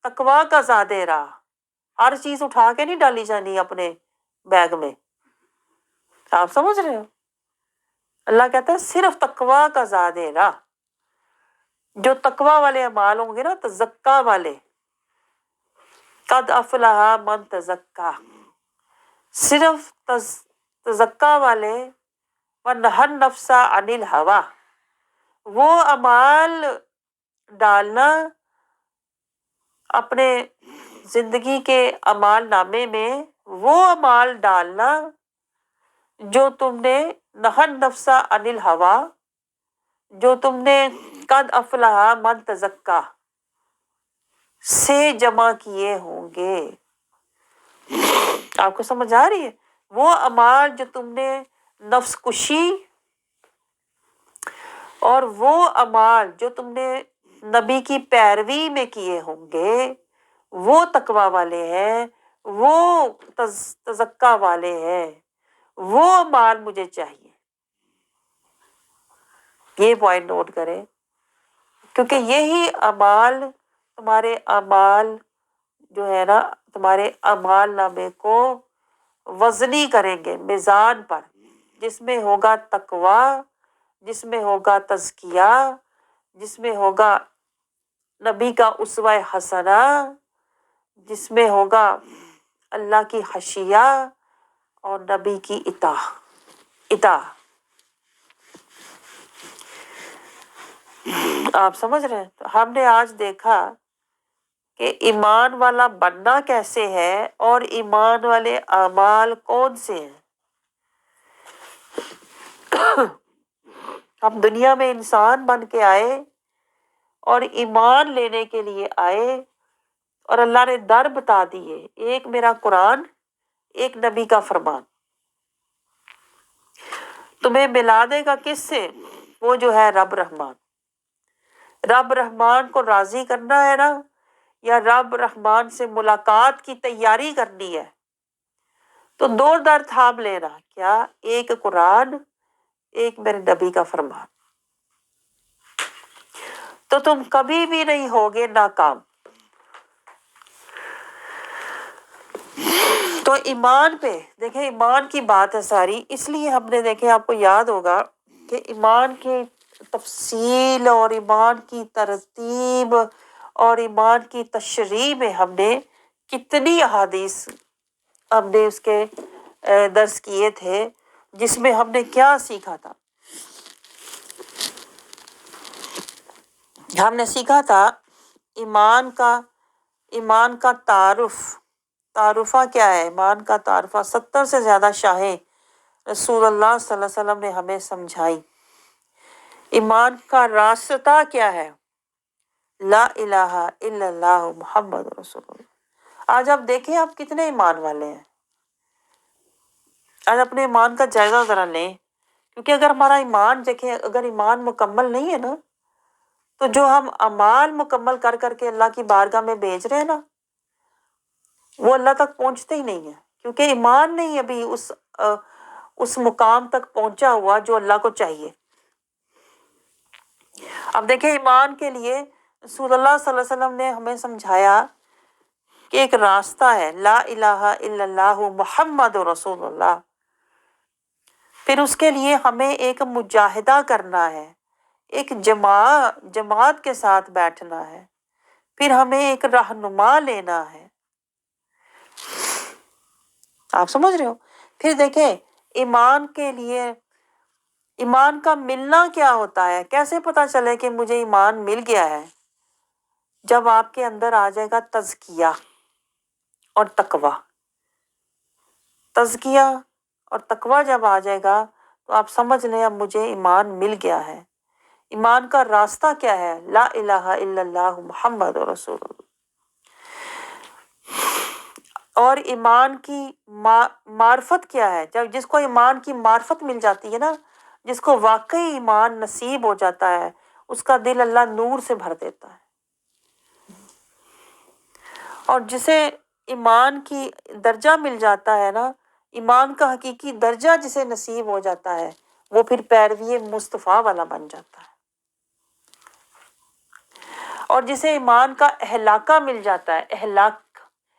تقویٰ کا زادے راہ، ہر چیز اٹھا کے نہیں ڈالی جانی اپنے بیگ میں۔ آپ سمجھ رہے ہو؟ اللہ کہتا ہے صرف تقویٰ کا زادے راہ، جو تقویٰ والے اعمال ہوں گے نا، تزکا والے، قد افلح من تزکا، صرف تزکا والے، ونہى النفس عن الہوى، وہ اعمال ڈالنا اپنے زندگی کے اعمال نامے میں وہ اعمال ڈالنا جو تم نے نہن نفسا عن الہوا، جو تم نے قد افلح من تزکا سے جمع کیے ہوں گے۔ آپ کو سمجھ آ رہی ہے؟ وہ اعمال جو تم نے نفس کشی، اور وہ اعمال جو تم نے نبی کی پیروی میں کیے ہوں گے، وہ تقوی والے ہیں، وہ تزکا والے ہیں، وہ اعمال مجھے چاہیے۔ یہ پوائنٹ نوٹ کریں، کیونکہ یہی اعمال تمہارے اعمال جو ہے نا، تمہارے اعمال نامے کو وزنی کریں گے میزان پر، جس میں ہوگا تقوی، جس میں ہوگا تزکیہ، جس میں ہوگا نبی کا اسوہ حسنہ، جس میں ہوگا اللہ کی خشیہ اور نبی کی اطاعت۔ آپ سمجھ رہے ہیں؟ تو ہم نے آج دیکھا کہ ایمان والا بننا کیسے ہے اور ایمان والے اعمال کون سے ہیں۔ ہم دنیا میں انسان بن کے آئے اور ایمان لینے کے لیے آئے، اور اللہ نے در بتا دیے، ایک میرا قرآن، ایک نبی کا فرمان۔ تمہیں ملا دے گا کس سے؟ وہ جو ہے رب رحمان۔ رب رحمان کو راضی کرنا ہے نا، یا رب رحمان سے ملاقات کی تیاری کرنی ہے، تو دو در تھام لینا، کیا؟ ایک قرآن، ایک میرے نبی کا فرمان، تو تم کبھی بھی نہیں ہوگے ناکام۔ تو ایمان پہ دیکھیں، ایمان کی بات ہے ساری، اس لیے ہم نے دیکھیں، آپ کو یاد ہوگا کہ ایمان کی تفصیل اور ایمان کی ترتیب اور ایمان کی تشریح میں ہم نے کتنی احادیث ہم نے اس کے درس کیے تھے، جس میں ہم نے کیا سیکھا تھا؟ ہم نے سیکھا تھا ایمان کا تعارفہ کیا ہے؟ ایمان کا تعارفہ 70 سے زیادہ شاہیں رسول اللہ صلی اللہ علیہ وسلم نے ہمیں سمجھائی۔ ایمان کا راستہ کیا ہے؟ لا الہ الا اللہ محمد رسول اللہ۔ آج آپ دیکھیں، آپ کتنے ایمان والے ہیں؟ آج اپنے ایمان کا جائزہ ذرا لیں، کیونکہ اگر ہمارا ایمان دیکھیں، اگر ایمان مکمل نہیں ہے نا، تو جو ہم اعمال مکمل کر کر کے اللہ کی بارگاہ میں بھیج رہے ہیں نا، وہ اللہ تک پہنچتے ہی نہیں ہے، کیونکہ ایمان نہیں ابھی اس مقام تک پہنچا ہوا جو اللہ کو چاہیے۔ اب دیکھیں، ایمان کے لیے رسول اللہ صلی اللہ علیہ وسلم نے ہمیں سمجھایا کہ ایک راستہ ہے، لا الہ الا اللہ محمد رسول اللہ۔ پھر اس کے لیے ہمیں ایک مجاہدہ کرنا ہے، ایک جماعت کے ساتھ بیٹھنا ہے، پھر ہمیں ایک رہنما لینا ہے۔ آپ سمجھ رہے ہو؟ پھر دیکھیں، ایمان کے لیے ایمان کا ملنا کیا ہوتا ہے؟ کیسے پتا چلے کہ مجھے ایمان مل گیا ہے؟ جب آپ کے اندر آ جائے گا تزکیہ اور تقوی۔ تزکیہ اور تقوی جب آ جائے گا تو آپ سمجھ لیں اب مجھے ایمان مل گیا ہے۔ ایمان کا راستہ کیا ہے؟ لا الہ الا اللہ محمد رسول اللہ۔ اور ایمان کی معرفت کیا ہے؟ جب جس کو ایمان کی معرفت مل جاتی ہے نا، جس کو واقعی ایمان نصیب ہو جاتا ہے، اس کا دل اللہ نور سے بھر دیتا ہے۔ اور جسے ایمان کی درجہ مل جاتا ہے نا، ایمان کا حقیقی درجہ جسے نصیب ہو جاتا ہے، وہ پھر پیروی مصطفیٰ والا بن جاتا ہے۔ اور جسے ایمان کا احلاقہ مل جاتا ہے،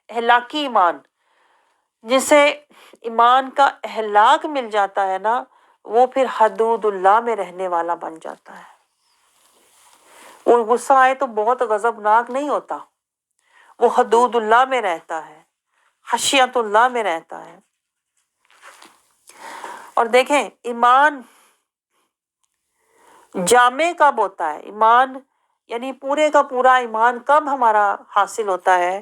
احلاقی ایمان، جسے ایمان کا احلاق مل جاتا ہے نا، وہ پھر حدود اللہ میں رہنے والا بن جاتا ہے۔ وہ غصہ آئے تو بہت غضبناک نہیں ہوتا، وہ حدود اللہ میں رہتا ہے، خشیت اللہ میں رہتا ہے۔ اور دیکھیں، ایمان جامع کب ہوتا ہے؟ یعنی پورے کا پورا ایمان کب ہمارا حاصل ہوتا ہے؟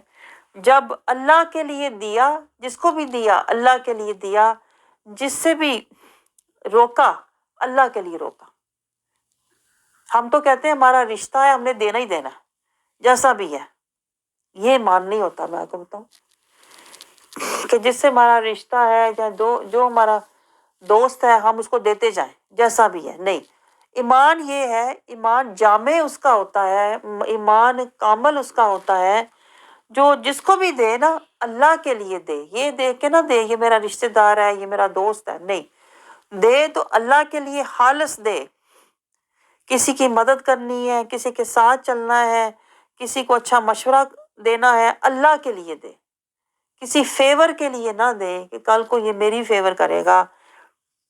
جب اللہ کے لیے دیا، جس کو بھی دیا اللہ کے لیے دیا، جس سے بھی روکا اللہ کے لیے روکا۔ ہم تو کہتے ہیں ہمارا رشتہ ہے، ہم نے دینا ہی دینا ہے جیسا بھی ہے، یہ ایمان نہیں ہوتا۔ میں آپ کو بتاؤں کہ جس سے ہمارا رشتہ ہے یا جو ہمارا دوست ہے ہم اس کو دیتے جائیں جیسا بھی ہے، نہیں۔ ایمان یہ ہے، ایمان جامع اس کا ہوتا ہے، ایمان کامل اس کا ہوتا ہے جو جس کو بھی دے نا اللہ کے لیے دے، یہ دے کے نہ دے یہ میرا رشتہ دار ہے، یہ میرا دوست ہے، نہیں، دے تو اللہ کے لیے خالص دے۔ کسی کی مدد کرنی ہے، کسی کے ساتھ چلنا ہے، کسی کو اچھا مشورہ دینا ہے، اللہ کے لیے دے، کسی فیور کے لیے نہ دے کہ کل کو یہ میری فیور کرے گا۔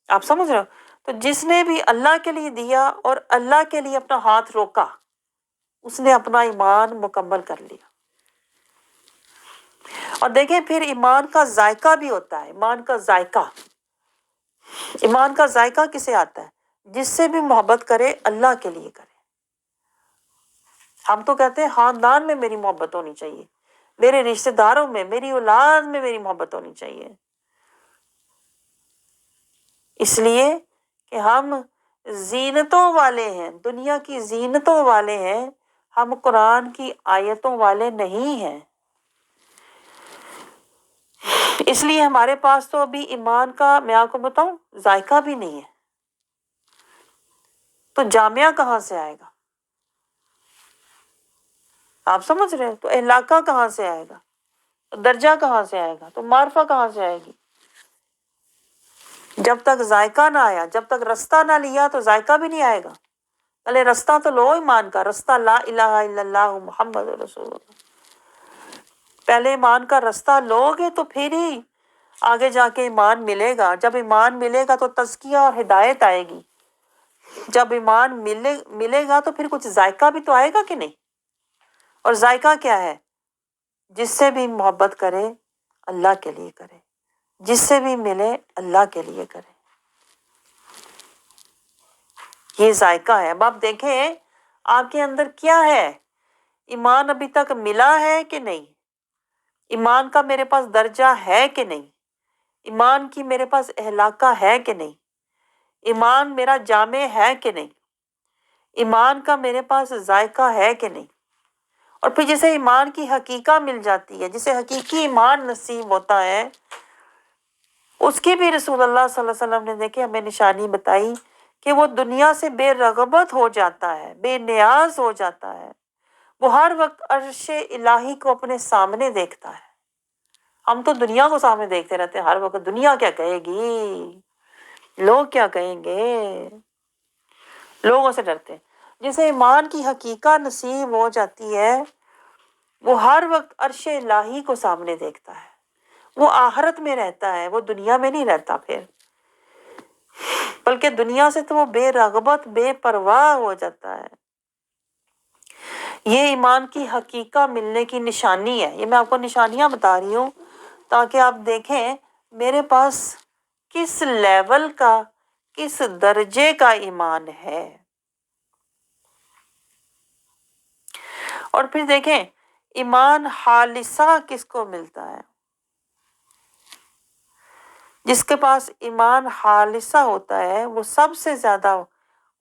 آپ سمجھ رہے ہو؟ تو جس نے بھی اللہ کے لیے دیا اور اللہ کے لیے اپنا ہاتھ روکا، اس نے اپنا ایمان مکمل کر لیا۔ اور دیکھیں پھر ایمان کا ذائقہ بھی ہوتا ہے، ایمان کا ذائقہ۔ ایمان کا ذائقہ کسے آتا ہے؟ جس سے بھی محبت کرے اللہ کے لیے کرے۔ ہم تو کہتے ہیں خاندان میں میری محبت ہونی چاہیے، میرے رشتہ داروں میں، میری اولاد میں میری محبت ہونی چاہیے، اس لیے کہ ہم زینتوں والے ہیں، دنیا کی زینتوں والے ہیں، ہم قرآن کی آیتوں والے نہیں ہیں۔ اس لیے ہمارے پاس تو ابھی ایمان کا، میں آپ کو بتاؤں، ذائقہ بھی نہیں ہے، تو جامعہ کہاں سے آئے گا؟ آپ سمجھ رہے ہیں؟ تو علاقہ کہاں سے آئے گا؟ درجہ کہاں سے آئے گا؟ تو معرفہ کہاں سے آئے گی؟ جب تک ذائقہ نہ آیا، جب تک رستہ نہ لیا تو ذائقہ بھی نہیں آئے گا۔ پہلے رستہ تو لو ایمان کا، رستہ لا الہ الا اللہ محمد رسول اللہ۔ پہلے ایمان کا رستہ لو گے تو پھر ہی آگے جا کے ایمان ملے گا۔ جب ایمان ملے گا تو تزکیہ اور ہدایت آئے گی۔ جب ایمان ملے گا تو پھر کچھ ذائقہ بھی تو آئے گا کہ نہیں؟ اور ذائقہ کیا ہے؟ جس سے بھی محبت کرے اللہ کے لیے کرے، جس سے بھی ملے اللہ کے لیے کرے، یہ ذائقہ ہے۔ اب آپ دیکھیں آپ کے اندر کیا ہے؟ ایمان ابھی تک ملا ہے کہ نہیں؟ ایمان کا میرے پاس درجہ ہے کہ نہیں؟ ایمان کی میرے پاس علاقہ ہے کہ نہیں؟ ایمان میرا جامع ہے کہ نہیں؟ ایمان کا میرے پاس ذائقہ ہے کہ نہیں؟ اور پھر جسے ایمان کی حقیقت مل جاتی ہے، جسے حقیقی ایمان نصیب ہوتا ہے، اس کی بھی رسول اللہ صلی اللہ علیہ وسلم نے دیکھے ہمیں نشانی بتائی کہ وہ دنیا سے بے رغبت ہو جاتا ہے، بے نیاز ہو جاتا ہے، وہ ہر وقت عرش الہی کو اپنے سامنے دیکھتا ہے۔ ہم تو دنیا کو سامنے دیکھتے رہتے ہیں ہر وقت، دنیا کیا کہے گی، لوگ کیا کہیں گے، لوگوں سے ڈرتے ہیں۔ جسے ایمان کی حقیقت نصیب ہو جاتی ہے وہ ہر وقت عرش الہی کو سامنے دیکھتا ہے، وہ آخرت میں رہتا ہے، وہ دنیا میں نہیں رہتا پھر، بلکہ دنیا سے تو وہ بے رغبت، بے پرواہ ہو جاتا ہے۔ یہ ایمان کی حقیقت ملنے کی نشانی ہے۔ یہ میں آپ کو نشانیاں بتا رہی ہوں تاکہ آپ دیکھیں میرے پاس کس لیول کا، کس درجے کا ایمان ہے۔ اور پھر دیکھیں ایمان خالصہ کس کو ملتا ہے؟ جس کے پاس ایمان خالصہ ہوتا ہے وہ سب سے زیادہ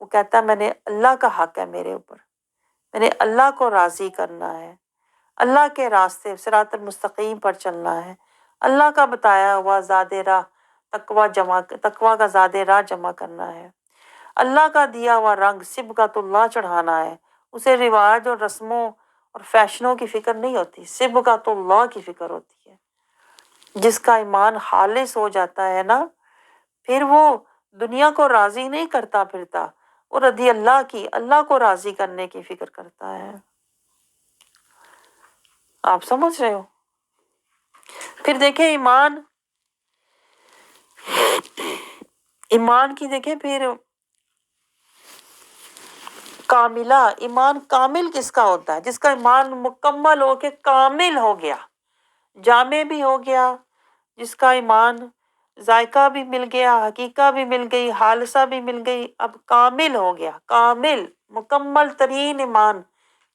وہ کہتا ہے میں نے اللہ کا حق ہے میرے اوپر، میں نے اللہ کو راضی کرنا ہے، اللہ کے راستے صراط المستقیم پر چلنا ہے، اللہ کا بتایا ہوا زاد راہ تقوی کا زاد راہ جمع کرنا ہے، اللہ کا دیا ہوا رنگ صبغۃ اللہ چڑھانا ہے۔ اسے رواج اور رسموں اور فیشنوں کی فکر نہیں ہوتی، صبغۃ اللہ کی فکر ہوتی ہے۔ جس کا ایمان خالص ہو جاتا ہے نا، پھر وہ دنیا کو راضی نہیں کرتا پھرتا، وہ رضی اللہ کی، اللہ کو راضی کرنے کی فکر کرتا ہے۔ آپ سمجھ رہے ہو؟ پھر دیکھیں ایمان کی دیکھیں پھر کاملہ، ایمان کامل کس کا ہوتا ہے؟ جس کا ایمان مکمل ہو کے کامل ہو گیا، جامع بھی ہو گیا، جس کا ایمان ذائقہ بھی مل گیا، حقیقت بھی مل گئی، خالصہ بھی مل گئی، اب کامل ہو گیا، کامل مکمل ترین ایمان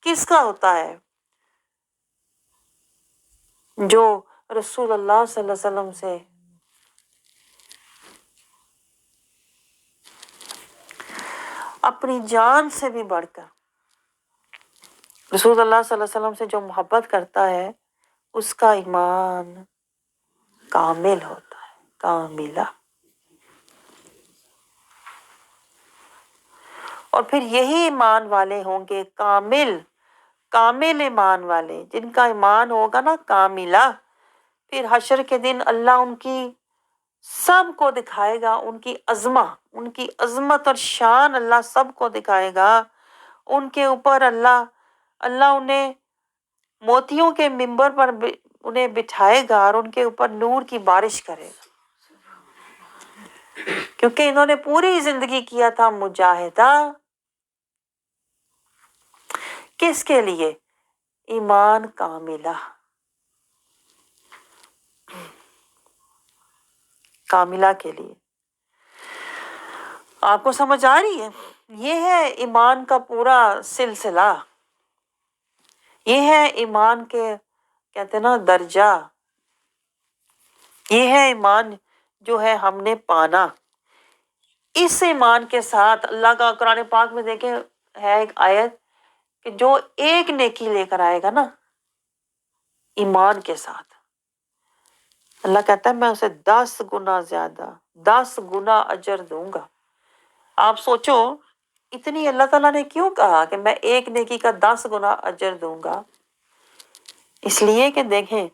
کس کا ہوتا ہے؟ جو رسول اللہ صلی اللہ علیہ وسلم سے اپنی جان سے بھی بڑھ کر رسول اللہ صلی اللہ علیہ وسلم سے جو محبت کرتا ہے اس کا ایمان کامل ہوتا ہے، کاملہ۔ اور پھر یہی ایمان والے ہوں گے کامل ایمان والے، جن کا ایمان ہوگا نا کاملہ، پھر حشر کے دن اللہ ان کی سب کو دکھائے گا، ان کی عظمت اور شان اللہ سب کو دکھائے گا۔ ان کے اوپر اللہ انہیں موتیوں کے منبر پر انہیں بٹھائے گا اور ان کے اوپر نور کی بارش کرے گا، کیونکہ انہوں نے پوری زندگی کیا تھا مجاہدہ، کس کے لیے؟ ایمان کاملہ کے لیے۔ آپ کو سمجھ آ رہی ہے؟ یہ ہے ایمان کا پورا سلسلہ، یہ ہے ایمان کے کہتے ہیں نا درجہ، یہ ہے ایمان جو ہے ہم نے پانا۔ اس ایمان کے ساتھ اللہ کا قرآن پاک میں دیکھیں ہے ایک آیت کہ جو ایک نیکی لے کر آئے گا نا ایمان کے ساتھ، اللہ کہتا ہے میں اسے 10 گنا زیادہ 10 گنا اجر دوں گا۔ آپ سوچو اتنی اللہ تعالیٰ نے کیوں کہا کہ میں ایک نیکی کا 10 گنا اجر دوں گا؟ اس لیے کہ دیکھیں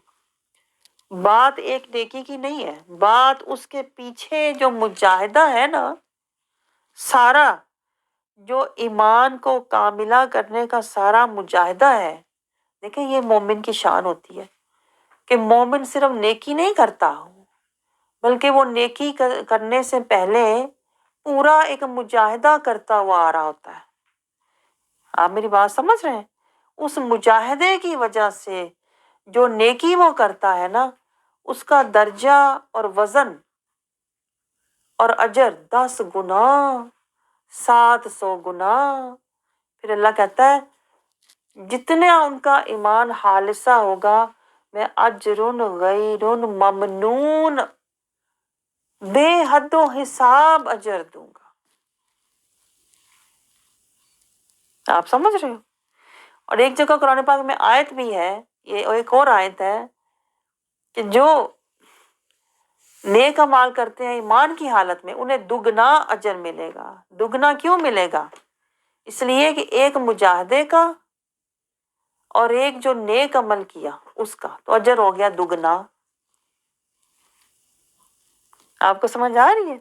بات ایک نیکی کی نہیں ہے، بات اس کے پیچھے جو مجاہدہ ہے نا، سارا جو ایمان کو کاملہ کرنے کا سارا مجاہدہ ہے۔ دیکھیں یہ مومن کی شان ہوتی ہے کہ مومن صرف نیکی نہیں کرتا بلکہ وہ نیکی کرنے سے پہلے پورا ایک مجاہدہ کرتا ہوا آ رہا ہوتا ہے۔ آپ میری بات سمجھ رہے ہیں؟ اس مجاہدے کی وجہ سے جو نیکی وہ کرتا ہے نا اس کا درجہ اور وزن اور اجر 10 گنا 700 گنا۔ پھر اللہ کہتا ہے جتنا ان کا ایمان خالصہ ہوگا میں اجر غیر ممنون، بے حد و حساب اجر دوں گا۔ آپ سمجھ رہے ہو؟ اور ایک جگہ قرآن پاک میں آیت بھی ہے، یہ ایک اور آیت ہے کہ جو نیک اعمال کرتے ہیں ایمان کی حالت میں انہیں دگنا اجر ملے گا۔ دگنا کیوں ملے گا؟ اس لیے کہ ایک مجاہدے کا اور ایک جو نیک عمل کیا اس کا تو اجر ہو گیا دگنا۔ آپ کو سمجھ آ رہی ہے؟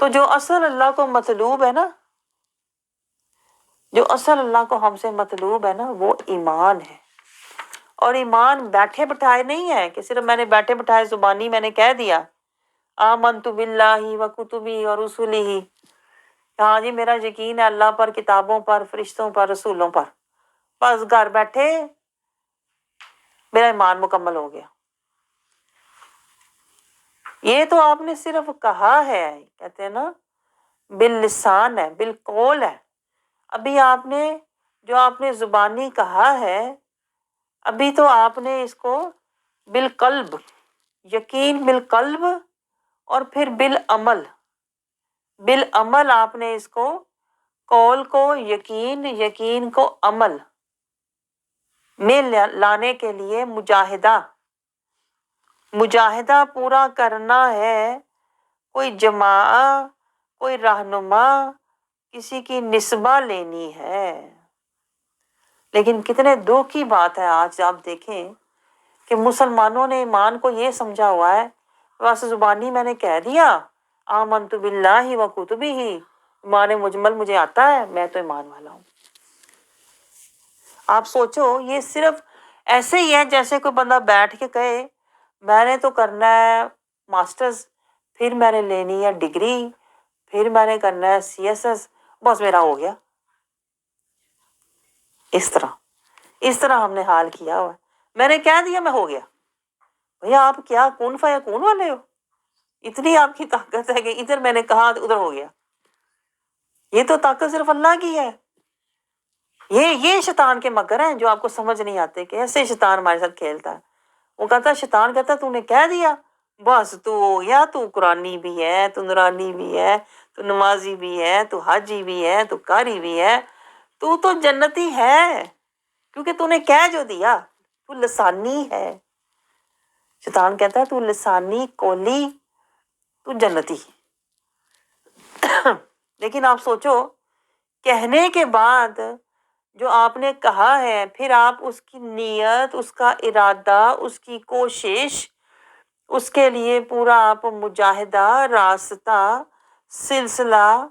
تو جو اصل اللہ کو مطلوب ہے نا، جو اصل اللہ کو ہم سے مطلوب ہے نا وہ ایمان ہے۔ اور ایمان بیٹھے بٹھائے نہیں ہے کہ صرف میں نے بیٹھے بٹھائے زبانی میں نے کہہ دیا آمنت باللہ و کتبی اور رسولہ، ہاں جی میرا یقین ہے اللہ پر، کتابوں پر، فرشتوں پر، رسولوں پر، بس گھر بیٹھے میرا ایمان مکمل ہو گیا۔ یہ تو آپ نے صرف کہا ہے، کہتے ہیں نا باللسان ہے، بالقول ہے۔ ابھی آپ نے جو آپ نے زبانی کہا ہے ابھی تو آپ نے اس کو بالقلب، یقین بالقلب اور پھر بالعمل آپ نے اس کو قول کو یقین، یقین کو عمل میں لانے کے لیے مجاہدہ پورا کرنا ہے۔ کوئی جماعت، کوئی رہنما، کسی کی نسبہ لینی ہے۔ لیکن کتنے دکھ کی بات ہے آج آپ دیکھیں کہ مسلمانوں نے ایمان کو یہ سمجھا ہوا ہے بس زبانی میں نے کہہ دیا آمنت باللہ و کتبہ، ایمان مجمل مجھے آتا ہے میں تو ایمان والا ہوں۔ آپ سوچو یہ صرف ایسے ہی ہے جیسے کوئی بندہ بیٹھ کے کہے میں نے تو کرنا ہے ماسٹرز، پھر میں نے لینی ہے ڈگری، پھر میں نے کرنا ہے CSS، بس میرا ہو گیا۔ اس طرح ہم نے حال کیا ہوا ہے۔ میں نے کہہ دیا میں ہو گیا۔ بھیا آپ کیا کون فیکون والے ہو؟ اتنی آپ کی طاقت ہے کہ ادھر میں نے کہا تو ادھر ہو گیا۔ یہ تو طاقت صرف اللہ کی ہے. یہ شیطان کے مکر ہیں جو آپ کو سمجھ نہیں آتے کہ ایسے شیطان ہمارے ساتھ کھیلتا ہے. وہ کہتا ہے، شیطان کہتا ہے تو نے کہہ دیا بس تو یا تو قرآنی بھی ہے، تو نورانی بھی ہے، تو نمازی بھی ہے، تو حاجی بھی ہے، تو قاری بھی ہے، تو جنتی ہے کیونکہ تو نے کہہ جو دیا. تو لسانی ہے. شیطان کہتا ہے تو لسانی قولی تو جنتی. لیکن آپ سوچو، کہنے کے بعد جو آپ نے کہا ہے، پھر آپ اس کی نیت، اس کا ارادہ، اس کی کوشش، اس کے لیے پورا آپ مجاہدہ، راستہ، سلسلہ،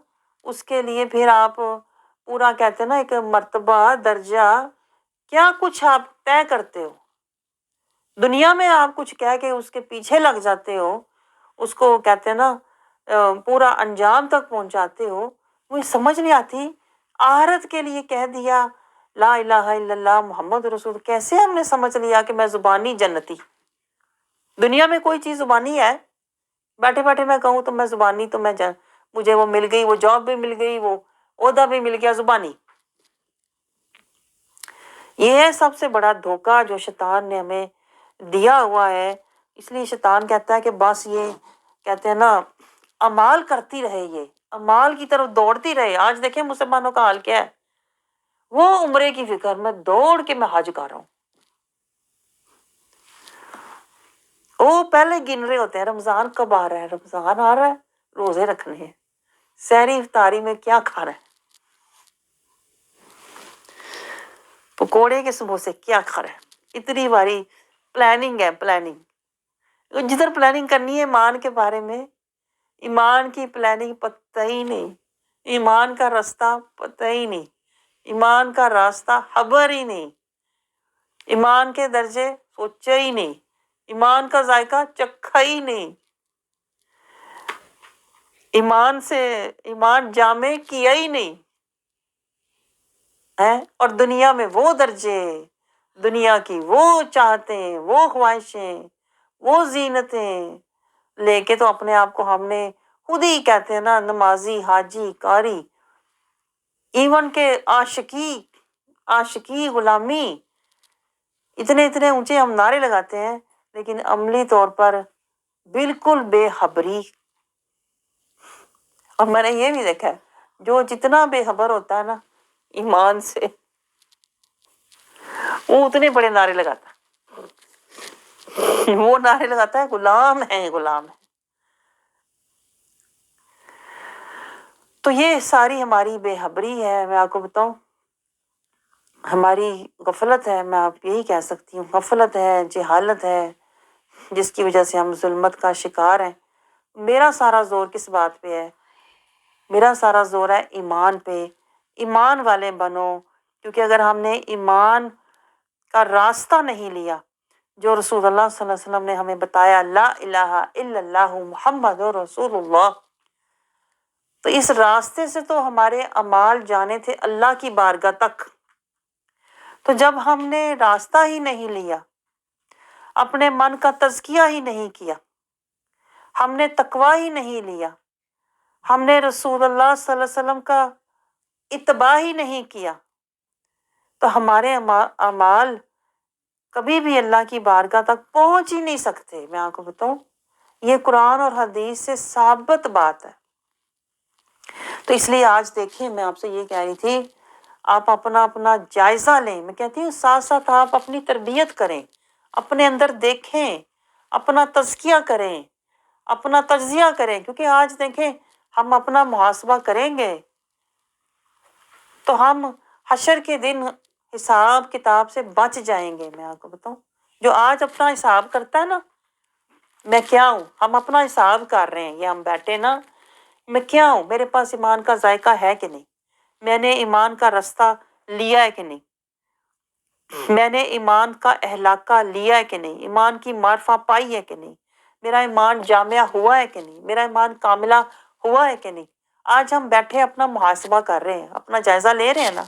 اس کے لیے پھر آپ پورا کہتے ہیں نا ایک مرتبہ، درجہ، کیا کچھ آپ طے کرتے ہو. دنیا میں آپ کچھ کہہ کے اس کے پیچھے لگ جاتے ہو، اس کو کہتے ہیں نا پورا انجام تک پہنچاتے ہو. مجھے سمجھ نہیں آتی، آخرت کے لیے کہہ دیا لا الہ الا اللہ محمد رسول. کیسے ہم نے سمجھ لیا کہ میں زبانی جنتی؟ دنیا میں کوئی چیز زبانی ہے؟ بیٹھے بیٹھے میں کہوں تو میں زبانی، تو مجھے وہ مل گئی، وہ جاب بھی مل گئی، وہ عہدہ بھی مل گیا، زبانی. یہ ہے سب سے بڑا دھوکہ جو شیطان نے ہمیں دیا ہوا ہے. اس لیے شیطان کہتا ہے کہ بس یہ کہتے ہیں نا اعمال کرتی رہے، یہ اعمال کی طرف دوڑتی رہے. آج دیکھیں مسلمانوں کا حال کیا ہے، وہ عمرے کی فکر میں دوڑ کے میں حج کر رہا ہوں. وہ پہلے گن رہے ہوتے ہیں رمضان کب آ رہا ہے، رمضان آ رہا ہے، روزے رکھنے ہیں، سحری افطاری میں کیا کھانا ہے، پکوڑے کے سموسے کیا کھانا ہے. اتنی باری پلاننگ ہے، پلاننگ. جدھر پلاننگ کرنی ہے ایمان کے بارے میں، ایمان کی پلاننگ پتہ ہی نہیں، ایمان کا راستہ پتہ ہی نہیں، ایمان کا راستہ خبر ہی نہیں، ایمان کے درجے سوچا ہی نہیں، ایمان کا ذائقہ چکھا ہی نہیں، ایمان سے ایمان جامع کیا ہی نہیں ہے. اور دنیا میں وہ درجے، دنیا کی وہ چاہتیں، وہ خواہشیں، وہ زینتیں لے کے تو اپنے آپ کو ہم نے خود ہی کہتے ہیں نا نمازی، حاجی، قاری، ایون کہ عاشقی، غلامی، اتنے اونچے ہم نعرے لگاتے ہیں، لیکن عملی طور پر بالکل بے خبری. اور میں نے یہ بھی دیکھا ہے جو جتنا بے خبر ہوتا ہے نا ایمان سے، وہ اتنے بڑے نعرے لگاتا ہے. وہ نعرے لگاتا ہے غلام ہے، غلام ہے. تو یہ ساری ہماری بے خبری ہے. میں آپ کو بتاؤں، ہماری غفلت ہے. میں آپ یہی کہہ سکتی ہوں غفلت ہے، جہالت ہے، جس کی وجہ سے ہم ظلمت کا شکار ہیں. میرا سارا زور کس بات پہ ہے؟ میرا سارا زور ہے ایمان پہ. ایمان والے بنو، کیونکہ اگر ہم نے ایمان کا راستہ نہیں لیا جو رسول اللہ صلی اللہ علیہ وسلم نے ہمیں بتایا، لا الہ الا اللہ محمد رسول اللہ، تو اس راستے سے تو ہمارے اعمال جانے تھے اللہ کی بارگاہ تک. تو جب ہم نے راستہ ہی نہیں لیا، اپنے من کا تزکیہ ہی نہیں کیا، ہم نے تقویٰ ہی نہیں لیا، ہم نے رسول اللہ صلی اللہ علیہ وسلم کا اتباع ہی نہیں کیا، تو ہمارے اعمال کبھی بھی اللہ کی بارگاہ تک پہنچ ہی نہیں سکتے. میں آپ کو بتاؤں، یہ قرآن اور حدیث سے ثابت بات ہے. تو اس لیے آج دیکھیں، میں آپ سے یہ کہہ رہی تھی، آپ اپنا جائزہ لیں. میں کہتی ہوں ساتھ ساتھ آپ اپنی تربیت کریں، اپنے اندر دیکھیں، اپنا تزکیہ کریں، اپنا تجزیہ کریں. کیونکہ آج دیکھیں ہم اپنا محاسبہ کریں گے تو ہم حشر کے دن حساب کتاب سے بچ جائیں گے. میں آپ کو بتاؤں، جو آج اپنا حساب کرتا ہے نا، میں کیا ہوں، ہم اپنا حساب کر رہے ہیں. یہ ہم بیٹھے نا، میں کیا ہوں، میرے پاس ایمان کا ذائقہ ہے کہ نہیں، میں نے ایمان کا راستہ لیا ہے کہ نہیں، میں نے ایمان کا اہلاکہ لیا ہے کہ نہیں، ایمان کی معرفہ پائی ہے کہ نہیں، میرا ایمان جامعہ ہوا ہے کہ نہیں، میرا ایمان کاملہ ہوا ہے کہ نہیں. آج ہم بیٹھے اپنا محاسبہ کر رہے ہیں، اپنا جائزہ لے رہے ہیں نا.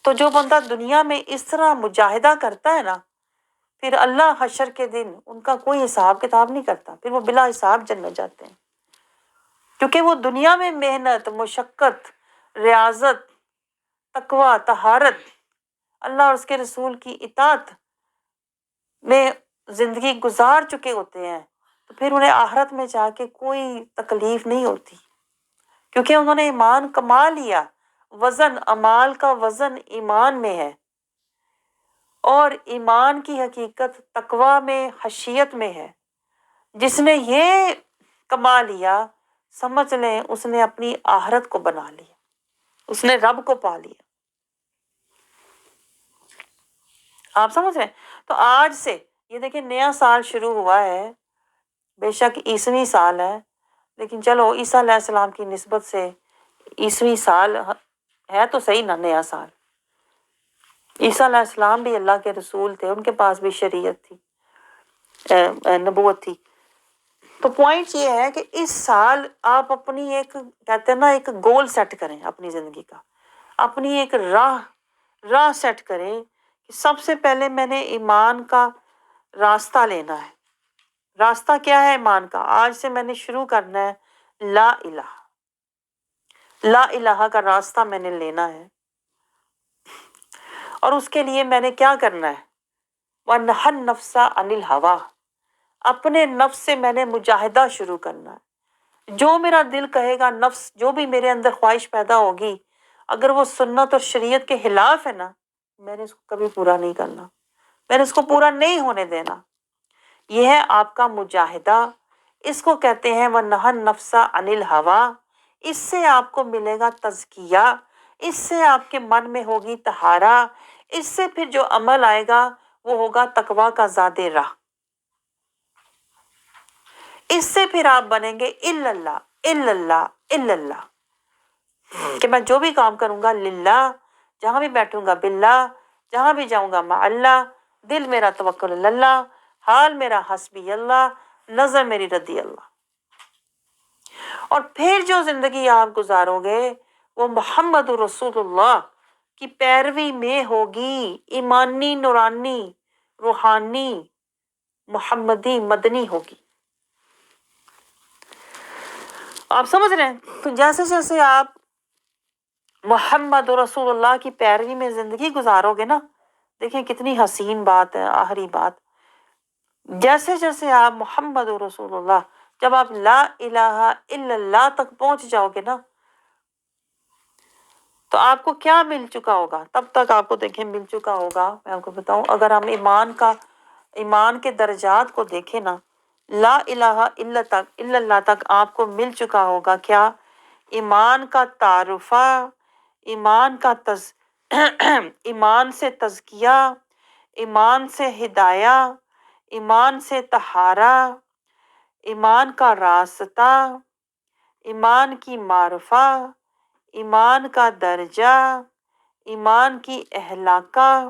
تو جو بندہ دنیا میں اس طرح مجاہدہ کرتا ہے نا، پھر اللہ حشر کے دن ان کا کوئی حساب کتاب نہیں کرتا، پھر وہ بلا حساب جنت جاتے ہیں. کیونکہ وہ دنیا میں محنت، مشقت، ریاضت، تقوی، طہارت، اللہ اور اس کے رسول کی اطاعت میں زندگی گزار چکے ہوتے ہیں، تو پھر انہیں آخرت میں جا کے کوئی تکلیف نہیں ہوتی، کیونکہ انہوں نے ایمان کما لیا۔ وزن اعمال کا وزن ایمان میں ہے، اور ایمان کی حقیقت تقوی میں، خشیت میں ہے۔ جس نے یہ کما لیا، سمجھ لیں اس نے اپنی آخرت کو بنا لیا، اس نے رب کو پا لیا۔ آپ سمجھ رہے ہیں؟ تو آج سے یہ دیکھیں نیا سال شروع ہوا ہے، بے شک عیسویں سال ہے، لیکن چلو عیسیٰ علیہ السلام کی نسبت سے عیسویں سال ہے تو صحیح نا، نیا سال۔ عیسیٰ علیہ السلام بھی اللہ کے رسول تھے، ان کے پاس بھی شریعت تھی، نبوت تھی۔ تو پوائنٹ یہ ہے کہ اس سال آپ اپنی ایک کہتے ہیں نا ایک گول سیٹ کریں اپنی زندگی کا، اپنی ایک راہ سیٹ کریں کہ سب سے پہلے میں نے ایمان کا راستہ لینا ہے۔ راستہ کیا ہے ایمان کا؟ آج سے میں نے شروع کرنا ہے لا الہ کا راستہ میں نے لینا ہے، اور اس کے لیے میں نے کیا کرنا ہے؟ وَنَحَ النَّفْسَ عَنِ الْهَوَىٰ، اپنے نفس سے میں نے مجاہدہ شروع کرنا ہے۔ جو میرا دل کہے گا، نفس جو بھی میرے اندر خواہش پیدا ہوگی، اگر وہ سنت اور شریعت کے خلاف ہے نا، میں نے اس کو کبھی پورا نہیں کرنا، میں نے اس کو پورا نہیں ہونے دینا۔ یہ ہے آپ کا مجاہدہ، اس کو کہتے ہیں وَنَحَ النَّفْسَ عَنِ الْهَوَىٰ۔ اس سے آپ کو ملے گا تزکیہ، اس سے آپ کے من میں ہوگی طہارت، اس سے پھر جو عمل آئے گا وہ ہوگا تقویٰ کا زاد راہ۔ اس سے پھر آپ بنیں گے الا اللہ الا اللہ الا اللہ، کہ میں جو بھی کام کروں گا للہ، جہاں بھی بیٹھوں گا باللہ، جہاں بھی جاؤں گا مع اللہ، دل میرا توکل اللہ، حال میرا حسبی اللہ، نظر میری رضی اللہ۔ اور پھر جو زندگی آپ گزارو گے وہ محمد رسول اللہ کی پیروی میں ہوگی، ایمانی، نورانی، روحانی، محمدی، مدنی ہوگی۔ آپ سمجھ رہے ہیں؟ تو جیسے جیسے آپ محمد رسول اللہ کی پیروی میں زندگی گزارو گے نا، دیکھیں کتنی حسین بات ہے، آخری بات، جیسے جیسے آپ محمد رسول اللہ، جب آپ لا الہ الا اللہ تک پہنچ جاؤ گے نا، تو آپ کو کیا مل چکا ہوگا؟ تب تک آپ کو دیکھیں مل چکا ہوگا، میں آپ کو بتاؤں، اگر ہم ایمان کے درجات کو دیکھیں نا، لا الہ الا اللہ تک آپ کو مل چکا ہوگا کیا؟ ایمان کا تعارفہ، ایمان کا ایمان سے تزکیہ، ایمان سے ہدایہ، ایمان سے طہارہ، ایمان کا راستہ، ایمان کی معرفہ، ایمان کا درجہ، ایمان کی اہلاکہ،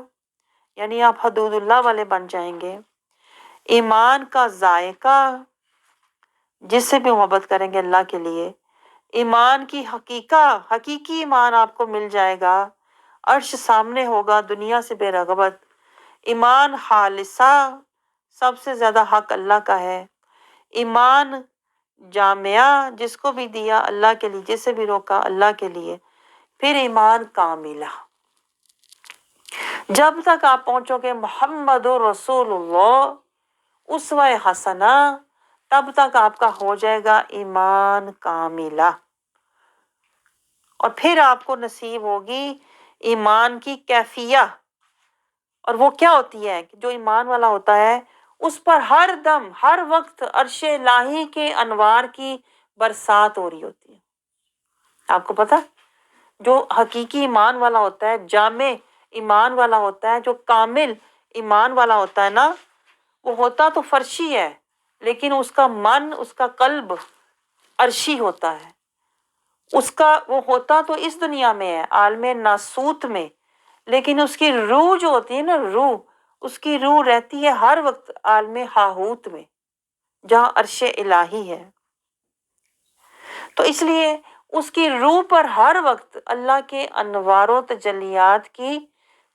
یعنی آپ حدود اللہ والے بن جائیں گے، ایمان کا ذائقہ، جس سے بھی محبت کریں گے اللہ کے لیے، ایمان کی حقیقی ایمان آپ کو مل جائے گا، عرش سامنے ہوگا، دنیا سے بے رغبت، ایمان خالصہ، سب سے زیادہ حق اللہ کا ہے، ایمان جامعہ، جس کو بھی دیا اللہ کے لیے، جسے بھی روکا اللہ کے لیے، پھر ایمان کاملہ۔ جب تک آپ پہنچو گے محمد رسول اللہ اسوہ حسنہ، تب تک آپ کا ہو جائے گا ایمان کاملہ، اور پھر آپ کو نصیب ہوگی ایمان کی کیفیہ۔ اور وہ کیا ہوتی ہے؟ کہ جو ایمان والا ہوتا ہے اس پر ہر دم ہر وقت عرش الہی کے انوار کی برسات ہو رہی ہوتی ہے۔ آپ کو پتہ، جو حقیقی ایمان والا ہوتا ہے، جامع ایمان والا ہوتا ہے، جو کامل ایمان والا ہوتا ہے نا، وہ ہوتا تو فرشی ہے، لیکن اس کا من، اس کا قلب عرشی ہوتا ہے۔ وہ ہوتا تو اس دنیا میں ہے، عالم ناسوت میں، لیکن اس کی روح جو ہوتی ہے نا، اس کی روح رہتی ہے ہر وقت عالم ہاہوت میں، جہاں عرش الہی ہے۔ تو اس لیے اس کی روح پر ہر وقت اللہ کے انوار و تجلیات کی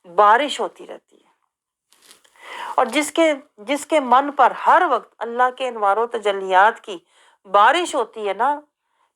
بارش ہوتی رہتی ہے، اور جس کے من پر ہر وقت اللہ کے انوار و تجلیات کی بارش ہوتی ہے نا،